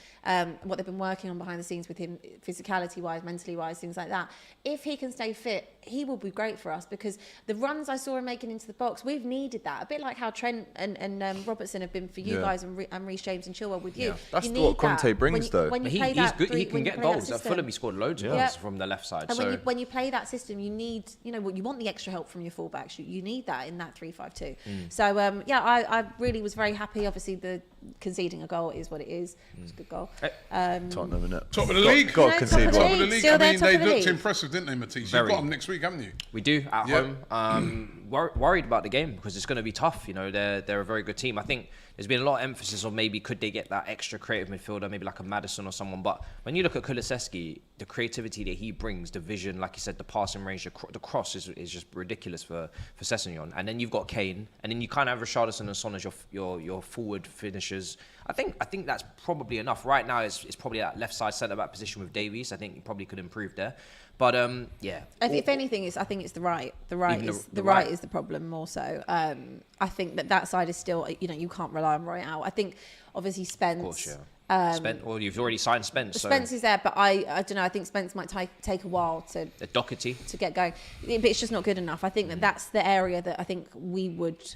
what they've been working on behind the scenes with him, physicality-wise, mentally-wise, things like that. If he can stay fit, he will be great for us, because the runs I saw him making into the box, we've needed that. A bit like how Trent and Robertson have been for you guys, and Reece James and Chilwell with you. Yeah. That's You what need Conte that. brings, though. When you But play he's that good. He three- can when you get play that goals. At system- Fulham, he scored loads of goals from the left side. and So when you play that system, you need, you want the extra help from your fullbacks. You need that in that 3-5-2. So I really was very happy. Obviously, the conceding a goal is what it is. It's a good goal. Tottenham, innit? Top of the league. Got to No, concede top of the one. Top of the league. league. Still I there, mean, top they of the looked league. impressive, didn't they, Matisse? Very. You've got them next week, haven't you? we do at Yeah. home. Worried about the game because it's going to be tough. They're a very good team. I think there's been a lot of emphasis on maybe could they get that extra creative midfielder, maybe like a Maddison or someone. But when you look at Kulusevski, the creativity that he brings, the vision, like you said, the passing range, the cross is just ridiculous for Sessegnon. And then you've got Kane, and then you kind of have Richarlison and Son as your forward finishers. I think that's probably enough. Right now, it's probably that left side centre back position with Davies. I think you probably could improve there. But yeah, If anything, I think it's the right. The right Even is the the right right. is the problem more so. I think that side is still, you can't rely on Royale. I think obviously Spence. of course, yeah. Spence, well, you've already signed Spence. So Spence is there, but I don't know. I think Spence might take a while to Doherty. get going, but it's just not good enough. I think that's the area that I think we would.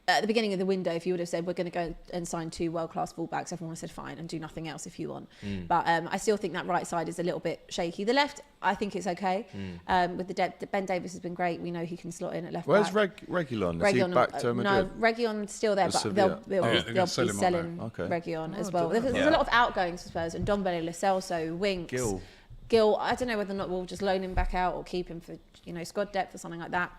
At the beginning of the window, if you would have said we're going to go and sign 2 world-class fullbacks, everyone would have said fine and do nothing else if you want. But I still think that right side is a little bit shaky. The left, I think it's okay. With the depth, Ben Davies has been great. We know he can slot in at left Where's back. Reguilon? Is he back to Madrid? No, Reguilon's still there, but Sevilla. they'll they're be gonna sell him, aren't selling they? Okay. Reguilon as well. There's a lot of outgoings for Spurs, and Dombele, Lo Celso, Winks. Gil, I don't know whether or not we'll just loan him back out or keep him for squad depth or something like that.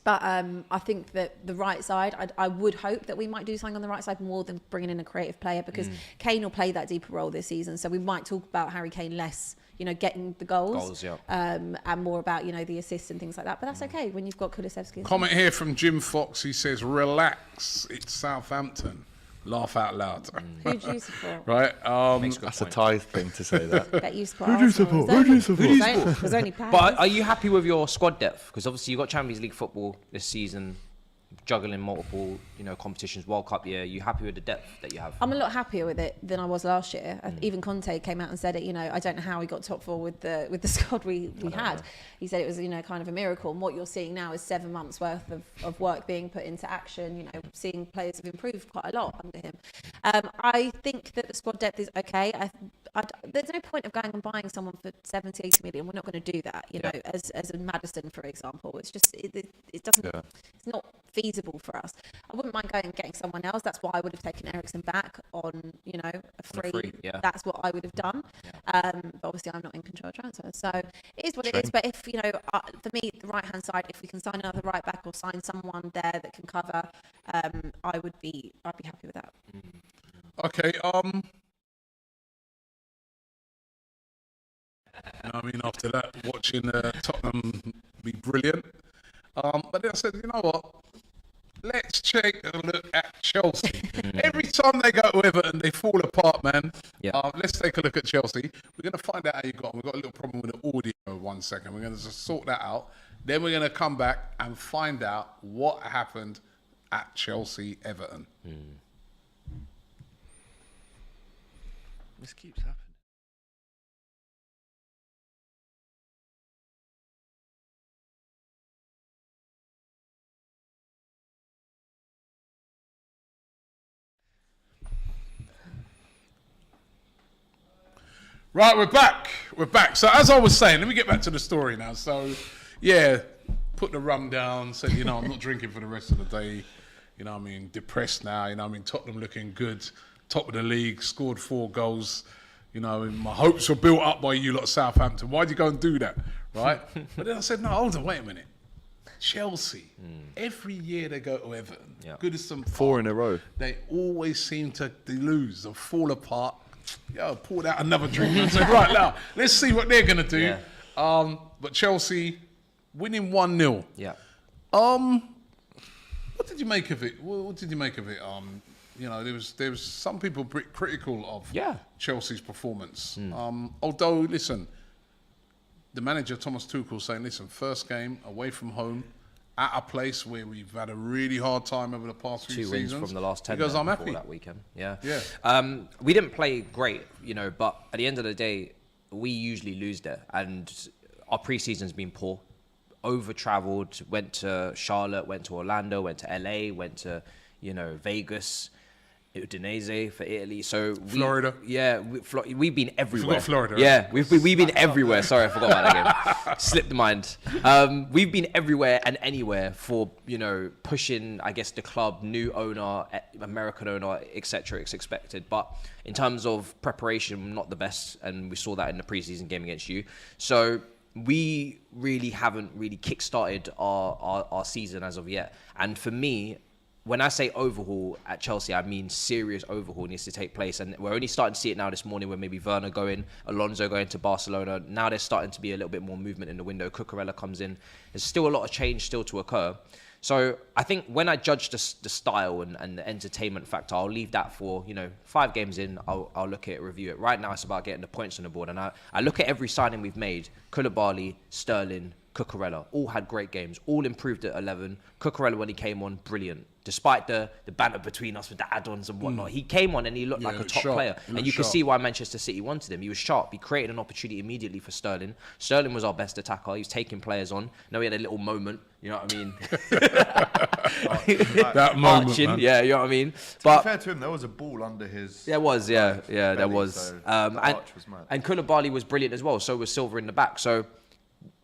But I think that the right side, I would hope that we might do something on the right side more than bringing in a creative player, because Kane will play that deeper role this season. So we might talk about Harry Kane less, getting the goals yeah. and more about, the assists and things like that. But that's okay when you've got Kulusevski. Comment here from Jim Fox. He says, relax, it's Southampton. Laugh out loud. Who do you support? Right? That's a Tithe thing to say that. Bet you support Who do you Arsenal. support? Who do you support? There's only Paris. But are you happy with your squad depth? Because obviously you've got Champions League football this season, juggling multiple, competitions, World Cup year. Are you happy with the depth that you have? I'm a lot happier with it than I was last year. Even Conte came out and said it. I don't know how he got top 4 with the squad we had. He said it was kind of a miracle. And what you're seeing now is 7 months worth of work being put into action. Seeing players have improved quite a lot under him. I think that the squad depth is okay. There's no point of going and buying someone for 70, 80 million. We're not going to do that. As a Maddison, for example, it's just it doesn't. Yeah. It's not feasible for us. I wouldn't mind going and getting someone else. That's why I would have taken Eriksen back on, a free. Yeah. That's what I would have done. But obviously, I'm not in control of transfers, so it is what it is. But if for me, the right hand side, if we can sign another right back or sign someone there that can cover, I'd be happy with that. Okay. After that, watching Tottenham be brilliant. But then I said, you know what? Let's take a look at Chelsea. Every time they go to Everton, they fall apart, man. Yeah. Let's take a look at Chelsea. We're going to find out how you got on. We've got a little problem with the audio. 1 second. We're going to just sort that out. Then we're going to come back and find out what happened at Chelsea Everton. This keeps happening. Right, we're back. We're back. So as I was saying, let me get back to the story now. So, yeah, put the rum down, said, I'm not drinking for the rest of the day. Depressed now. Tottenham looking good, top of the league, scored 4 goals. My hopes were built up by you lot of Southampton. Why'd you go and do that, right? But then I said, no, hold on, wait a minute. Chelsea, every year they go to Everton, Goodison Park, 4 in a row. they always seem to lose and fall apart. Yo, pulled out another drink and said, right now, let's see what they're going to do. Yeah. But Chelsea winning 1-0. Yeah. What did you make of it? What did you make of it? You know, there was some people critical of Chelsea's performance. Although, listen, the manager Thomas Tuchel saying, listen, first game away from home at a place where we've had a really hard time over the past few seasons. 2 wins from the last 10 because I'm before happy that weekend. Yeah. Yeah. We didn't play great, you know, but at the end of the day, we usually lose there, and our pre-season's been poor. Over-travelled, went to Charlotte, went to Orlando, went to LA, went to, you know, Vegas, Udinese for Italy. So Florida. Yeah, we've been everywhere. Forgot Florida, right? Yeah, we've been everywhere. Sorry, I forgot about that game. Slipped the mind. We've been everywhere and anywhere for, you know, pushing, I guess, the club, new owner, American owner, etc. It's expected. But in terms of preparation, not the best, and we saw that in the preseason game against you. So we really haven't really kick-started our season as of yet. And for me, when I say overhaul at Chelsea, I mean serious overhaul needs to take place. And we're only starting to see it now this morning with maybe Werner going, Alonso going to Barcelona. Now there's starting to be a little bit more movement in the window. Cucurella comes in. There's still a lot of change still to occur. So I think when I judge the style and the entertainment factor, I'll leave that for, you know, 5 games in, I'll look at it, review it. Right now it's about getting the points on the board. And I look at every signing we've made. Koulibaly, Sterling, Cucurella, all had great games, all improved at 11. Cucurella, when he came on, brilliant. Despite the banter between us with the add-ons and whatnot, he came on and he looked like a top player. And you can see why Manchester City wanted him. He was sharp. He created an opportunity immediately for Sterling. Sterling was our best attacker. He was taking players on. Now he had a little moment, you know what I mean? That moment, Arching, man. yeah, you know what I mean? To be fair to him, there was a ball under his... There was, yeah, there belly, was. so the arch was mad. And Koulibaly was brilliant as well. So was Silva in the back. So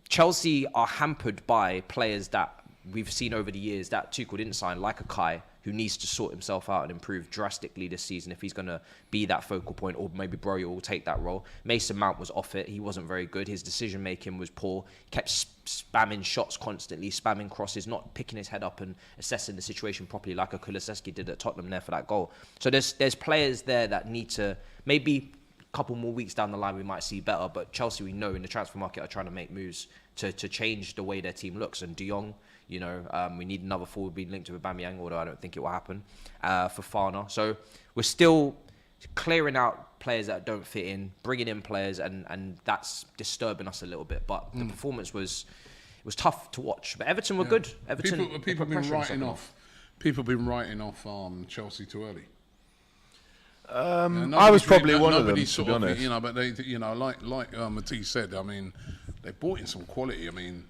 Chelsea are hampered by players that we've seen over the years that Tuchel didn't sign, like a Kai, who needs to sort himself out and improve drastically this season if he's going to be that focal point, or maybe Broyo will take that role. Mason Mount was off it. He wasn't very good. His decision-making was poor. He kept spamming shots constantly, spamming crosses, not picking his head up and assessing the situation properly like a Kulusevski did at Tottenham there for that goal. So there's players there that need to, maybe a couple more weeks down the line we might see better, but Chelsea, we know in the transfer market, are trying to make moves to change the way their team looks. And De Jong, you know, we need another forward being linked with Aubameyang, although I don't think it will happen, for Fana. So we're still clearing out players that don't fit in, bringing in players, and that's disturbing us a little bit. But the performance was tough to watch. But Everton were good. Everton, People have been writing off. People have been writing off Chelsea too early. I was probably one of them, to be honest. You know, but they, you know, like Matisse said, I mean, they brought in some quality. I mean,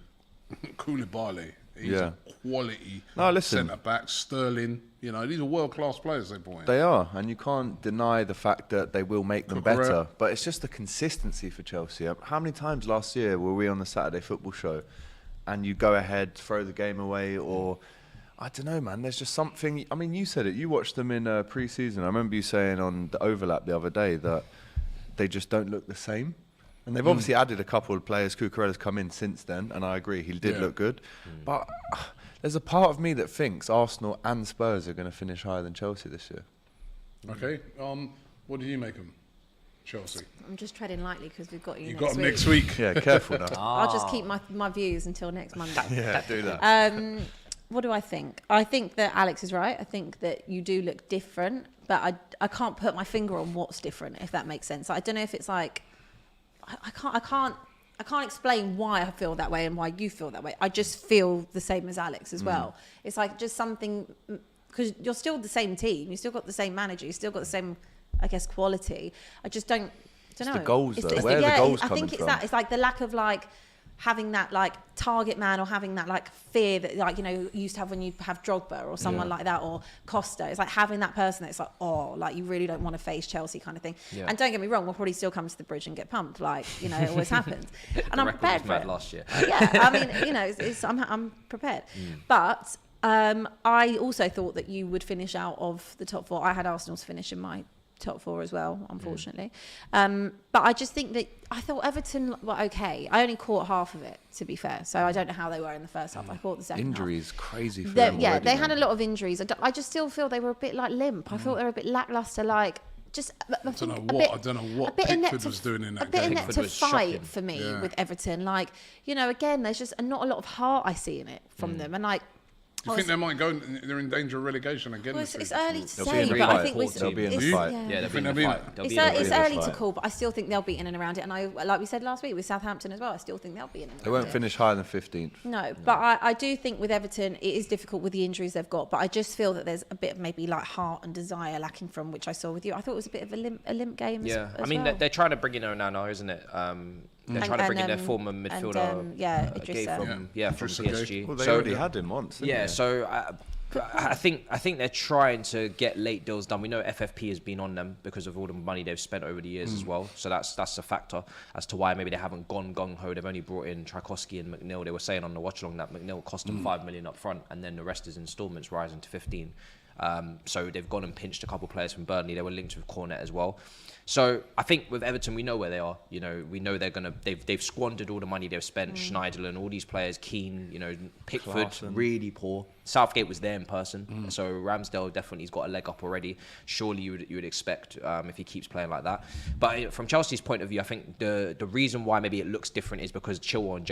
Koulibaly, he's a quality centre back. Sterling, you know, these are world class players they brought in. They are, and you can't deny the fact that they will make them better. But it's just the consistency for Chelsea. How many times last year were we on the Saturday football show, and you go ahead, throw the game away, or I don't know, man. There's just something. I mean, you said it. You watched them in pre-season. I remember you saying on the overlap the other day that they just don't look the same. And they've obviously added a couple of players. Cucurella's come in since then, and I agree, he did look good. But there's a part of me that thinks Arsenal and Spurs are going to finish higher than Chelsea this year. Okay. What do you make of them, Chelsea? I'm just treading lightly because we've got you, You next got them week. next week. Yeah, careful now. I'll just keep my views until next Monday. Yeah, do that. What do I think? I think that Alex is right. I think that you do look different, but I can't put my finger on what's different, if that makes sense. I don't know if it's like I can't explain why I feel that way and why you feel that way. I just feel the same as Alex as well. It's like just something, because you're still the same team, you still got the same manager, you still got the same, I guess, quality. I just don't know. The goals, though. It's Where are the goals I coming think it's from? that. It's like the lack of like having that like target man, or having that like fear that, like, you know, you used to have when you have Drogba or someone like that, or Costa. It's like having that person that's like, oh, like you really don't want to face Chelsea kind of thing. Yeah. And don't get me wrong, we'll probably still come to the bridge and get pumped, like, you know, it always happens. And I'm prepared for it. Last year. Yeah, I mean, you know, I'm prepared. But I also thought that you would finish out of the top 4. I had Arsenal to finish in my top four as well, unfortunately. But I just think that I thought Everton were okay. I only caught half of it, to be fair. So I don't know how they were in the first half. I caught the second Injuries, crazy for half. them. Yeah, already, they man. had a lot of injuries. I just still feel they were a bit like limp. I thought they were a bit lackluster, like just. I don't know what Pickford was doing in that A bit game. inept to Pickford was fight shocking. for me Yeah. with Everton. Like, you know, again, there's just not a lot of heart I see in it from them, and like. Do you think they might go? They're in danger of relegation again. Well, this it's season? early to They'll be say, in the but I fight. think we're They'll be in the it's- fight. Yeah, they'll think be in they'll the be in fight. it? They'll It's, be in the it's fight. early to call, but I still think they'll be in and around it. And I, like we said last week with Southampton as well, I still think they'll be in and around They won't it. finish higher than 15th. No, but I do think with Everton, it is difficult with the injuries they've got. But I just feel that there's a bit of maybe like heart and desire lacking from which I saw with you. I thought it was a bit of a limp game. Yeah, as I mean, well. they're trying to bring in Onana, isn't it? They're trying to bring in their former midfielder. Gay Idrissa. from Idrissa Gay. PSG. Well, they So- already had him once. Didn't Yeah, they? so I think they're trying to get late deals done. We know FFP has been on them because of all the money they've spent over the years as well. So that's a factor as to why maybe they haven't gone gung ho. They've only brought in Tchaikovsky and McNeil. They were saying on the watch along that McNeil cost them 5 million up front, and then the rest is instalments rising to 15. So they've gone and pinched a couple of players from Burnley. They were linked with Cornet as well. So I think with Everton, we know where they are. You know, we know they've squandered all the money they've spent. Schneiderlin, all these players, Keane, you know, Pickford, Klaassen. really poor. Southgate was there in person, so Ramsdale definitely's got a leg up already. Surely you would expect if he keeps playing like that. But from Chelsea's point of view, I think the reason why maybe it looks different is because Chilwell and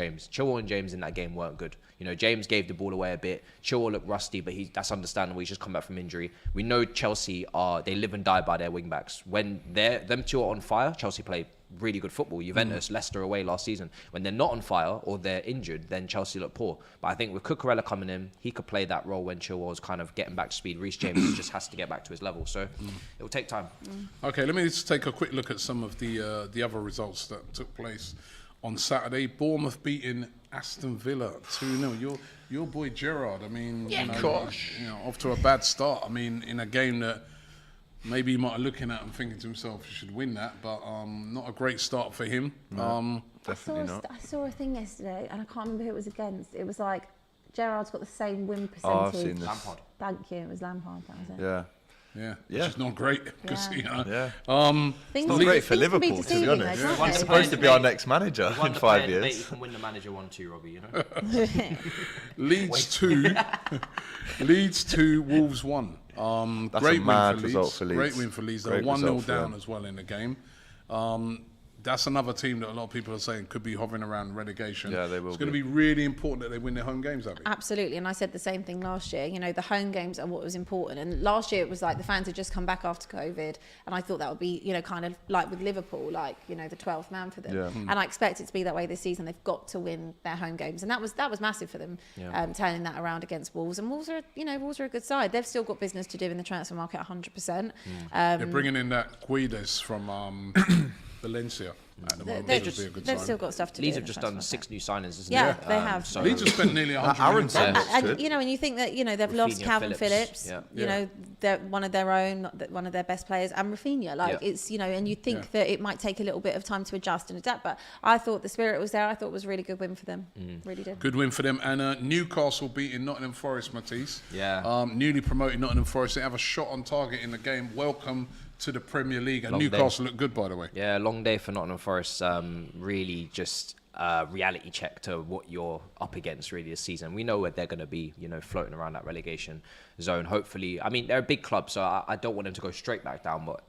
James in that game weren't good. You know, James gave the ball away a bit. Chilwell looked rusty, but that's understandable. He's just come back from injury. We know Chelsea they live and die by their wing backs. When them two are on fire, Chelsea play really good football. Juventus, Leicester away last season. When they're not on fire or they're injured, then Chelsea look poor. But I think with Cucurella coming in, he could play that role when Chilwell's kind of getting back to speed. Reece James just has to get back to his level. So it will take time. Okay, let me just take a quick look at some of the other results that took place on Saturday. Bournemouth beating Aston Villa 2-0. Your boy Gerrard, I mean, off to a bad start. I mean, in a game that maybe he might be looking at and thinking to himself, he should win that, but not a great start for him. Definitely not. I saw a thing yesterday, and I can't remember who it was against. It was like Gerrard's got the same win percentage. Oh, I've seen this. Lampard. Thank you. It was Lampard. That was it. Yeah. Yeah, Yeah. which is not great because Yeah. Yeah. Things, not great for things can be Liverpool, to be deceiving, honest. though, can't Once they? He's supposed to be our next manager Won in the 5 player debate, years. you can win the manager 1-2, Robbie, you know? Leeds 2, Wolves 1. That's Great a mad win for result Leeds. for Leeds. Great win for Leeds. They were Great 1-0 result for down them. as well in the game. That's another team that a lot of people are saying could be hovering around relegation. Yeah, they will It's going to be. be really important that they win their home games, Abby. Absolutely, and I said the same thing last year. You know, the home games are what was important. And last year it was like the fans had just come back after COVID, and I thought that would be, you know, kind of like with Liverpool, like, you know, the 12th man for them. Yeah. And I expect it to be that way this season. They've got to win their home games, and that was massive for them, turning that around against Wolves. And Wolves are a good side. They've still got business to do in the transfer market, 100%. They're bringing in that Guedes from Valencia at the moment. They've Which would be a good they've sign. still got stuff to do. Leeds in have the just done transfer 6 new signings, isn't Yeah, it? they have. So Leeds have spent nearly 100 million Aaronson. pounds. That's And good. you know, and you think that, you know, they've lost Rafinha, Calvin Phillips, Phillips, yeah. you know, they're one of their own, one of their best players, and Rafinha. Like, Yeah. it's, you know, and you think that it might take a little bit of time to adjust and adapt, but I thought the spirit was there. I thought it was a really good win for them. Really did. Good win for them. And Newcastle beating Nottingham Forest, Matisse. Yeah. Newly promoted Nottingham Forest. They have a shot on target in the game. Welcome to the Premier League. And Long Newcastle look good, by the way. Yeah, long day for Nottingham Forest. Really just a reality check to what you're up against really this season. We know where they're going to be, you know, floating around that relegation zone. Hopefully, I mean, they're a big club, so I don't want them to go straight back down, but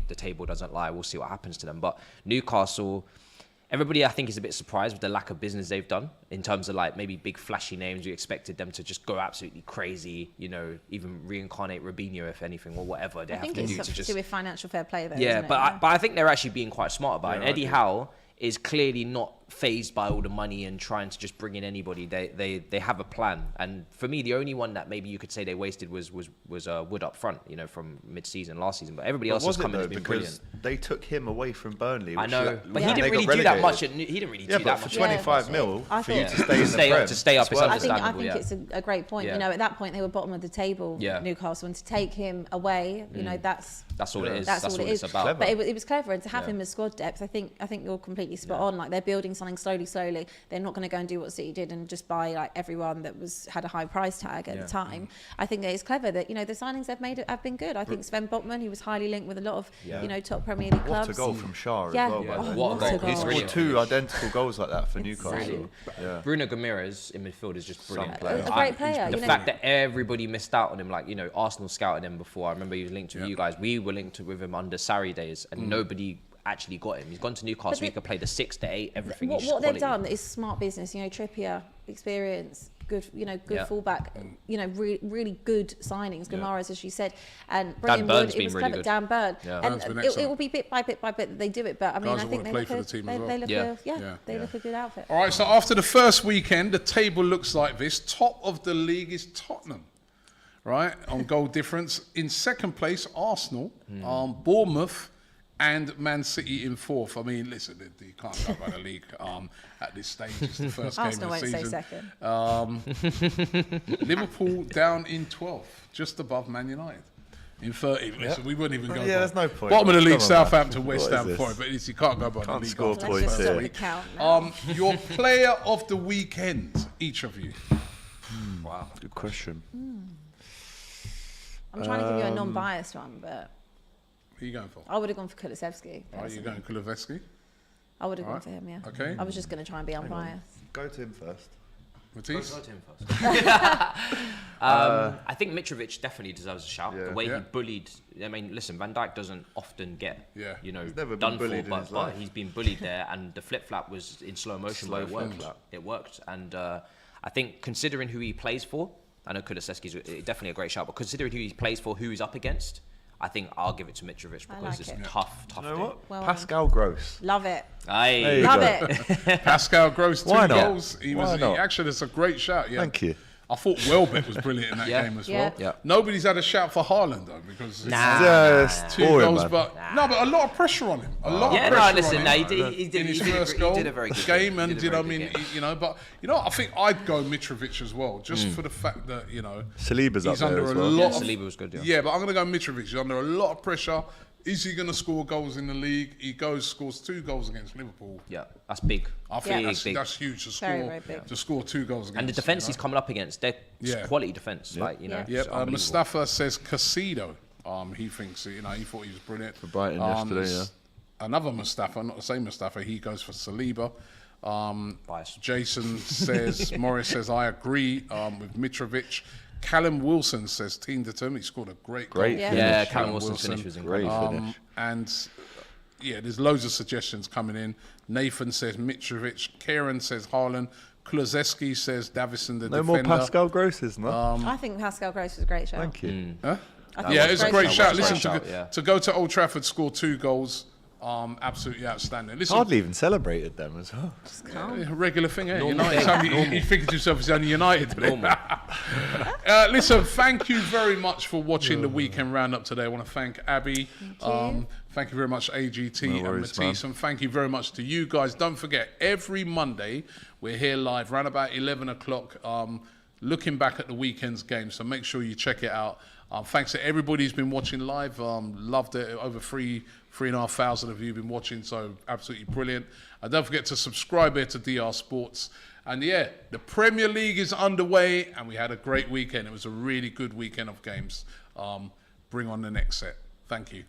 the table doesn't lie. We'll see what happens to them. But Newcastle, everybody I think is a bit surprised with the lack of business they've done in terms of like maybe big flashy names. We expected them to just go absolutely crazy, you know, even reincarnate Robinho if anything or whatever they I have think to it's do to something to just do with financial fair play, though. yeah, isn't but it? I think they're actually being quite smart about it. Yeah, I Eddie do. Howe is clearly not fazed by all the money and trying to just bring in anybody. They have a plan, and for me, the only one that maybe you could say they wasted was Wood up front, you know, from mid-season last season. But everybody else has come in and been brilliant. They took him away from Burnley. I which know, let- but when he they didn't got really do that relegated. much. He didn't really Yeah, do but that for much. 25 mil I for you thought- to stay in the Prem. to stay up is it's worth it. I understandable. think Yeah. it's a great point. Yeah. You know, at that point they were bottom of the table, Yeah. Newcastle, and to take him away, you know, that's That's all it is. That's That's all all it it's is. about. Clever. But it was clever, and to have Yeah. him as squad depth, I think you're completely spot on. Like, they're building signing slowly. They're not going to go and do what City did and just buy like everyone that had a high price tag at the time. I think that it's clever that, you know, the signings they've made have been good. I think Sven Botman, he was highly linked with a lot of, you know, top Premier League clubs. What a goal from Shaw as Yeah. well. Yeah. by the way. What a goal. He He's scored really 2 identical goals like that for Newcastle. Really? Yeah. Bruno Guimaraes in midfield is just brilliant. player. A great player. The you know. fact that everybody missed out on him, like, you know, Arsenal scouted him before. I remember he was linked with you guys. We were linked with him under Sarri days, and nobody actually got him. He's gone to Newcastle. He could play the 6 to 8, everything. What He's they've quality. done is smart business. You know, Trippier, experience, good, you know, good fullback. You know, really good signings. Guimaraes, as you said, and bringing Burn's Wood. It been was really clever. good. Dan Burn. Yeah. Burn's And been it will be bit by bit that they do it. But I mean, Guys I that think wanna they play look for a, the team they, as well. they look Yeah. they look a good outfit. All right, so after the first weekend, the table looks like this. Top of the league is Tottenham, right, on goal difference. In second place, Arsenal, Bournemouth, and Man City in fourth. I mean, listen, you can't go by the league at this stage. It's the first game Arsenal of the won't season. say second. Liverpool down in 12th, just above Man United. In 13th. Listen, we wouldn't even go by. there's no point. Bottom of the league, Come on, man. Southampton, West What is Ham, this? Forest, but you can't go by the Can't league. score after the points first here. Stop the week. count now. Your player of the weekend, each of you. Wow. Good question. I'm trying to give you a non-biased one, but Who are you going for? I would have gone for Kulusevski. Are you going Kulusevski? I would have gone Alright. for him, yeah. Okay. I was just going to try and be unbiased. Go to him first. Matisse? Go to him first. I think Mitrovic definitely deserves a shout. Yeah. The way Yeah. he bullied. I mean, listen, Van Dijk doesn't often get, Yeah. you know, never been done for, bullied in his but life. he's been bullied there, and the flip flap was in slow motion, Slow but it worked. flip-flap. It worked, and I think considering who he plays for, I know Kulusevski's definitely a great shout, but considering who he plays for, who he's up against, I think I'll give it to Mitrovic I because like it's it. a tough You know game. what? Well, Pascal Gross. Love it. Aye. There you Love go. it. Pascal Gross, 2 Why not? goals. He Why not? actually, it's a great shout. Yeah. Thank you. I thought Welbeck was brilliant in that Yeah. game as Yeah. well. Yeah. Nobody's had a shout for Haaland though, because it's Yeah, it's 2 boring, goals, man. but no, but a lot of pressure on him. A lot Yeah, of no, pressure listen, on no, him. he did in his he first did goal he did a very good game, and He did a you know, I very mean, good game. you know, but you know, I think I'd go Mitrovic as well, just for the fact that you know Saliba's up he's there under as a well. lot. Yeah, of, Saliba was good, yeah. Yeah, but I'm going to go Mitrovic. He's under a lot of pressure. Is he going to score goals in the league? He scores 2 goals against Liverpool. Yeah, that's big. I think Big. that's huge to score. Very, very big. To score 2 goals against. And the defense you he's know? coming up against, they're Yeah. quality defense. Like, you know, Yeah. Yep, it's unbelievable. Mustafa says Casido. He thinks, you know, he thought he was brilliant. For Brighton yesterday, yeah. Another Mustafa, not the same Mustafa, he goes for Saliba. Bias. Jason says, Morris says, I agree with Mitrovic. Callum Wilson says, Tinderton, he scored a great goal. Great Yeah. finish. Yeah, Callum Callum Wilson's Wilson. finish was Great incredible. finish. And yeah, there's loads of suggestions coming in. Nathan says Mitrovic. Kieran says Haaland. Kulusevski says Davison the No more defender. Pascal Grosses, no? I think Pascal Gross was a great shout. Thank you. Huh? I think Yeah, it it's was a great shout. That was a Listen, great to, shout, yeah. to go to Old Trafford, score 2 goals, absolutely outstanding. Listen, Hardly even celebrated them as well. Just calm. a regular thing, eh? Normal United. thing. It's only, you think to yourself it's only United. Normal. Listen, thank you very much for watching the weekend roundup today. I want to thank Abby. Thank you very much, AGT No and worries, Matisse. And thank you very much to you guys. Don't forget, every Monday, we're here live around about 11 o'clock, looking back at the weekend's game. So make sure you check it out. Thanks to everybody who's been watching live. Loved it. Over 3,500 of you have been watching, so absolutely brilliant. And don't forget to subscribe here to DR Sports. And yeah, the Premier League is underway, and we had a great weekend. It was a really good weekend of games. Bring on the next set. Thank you.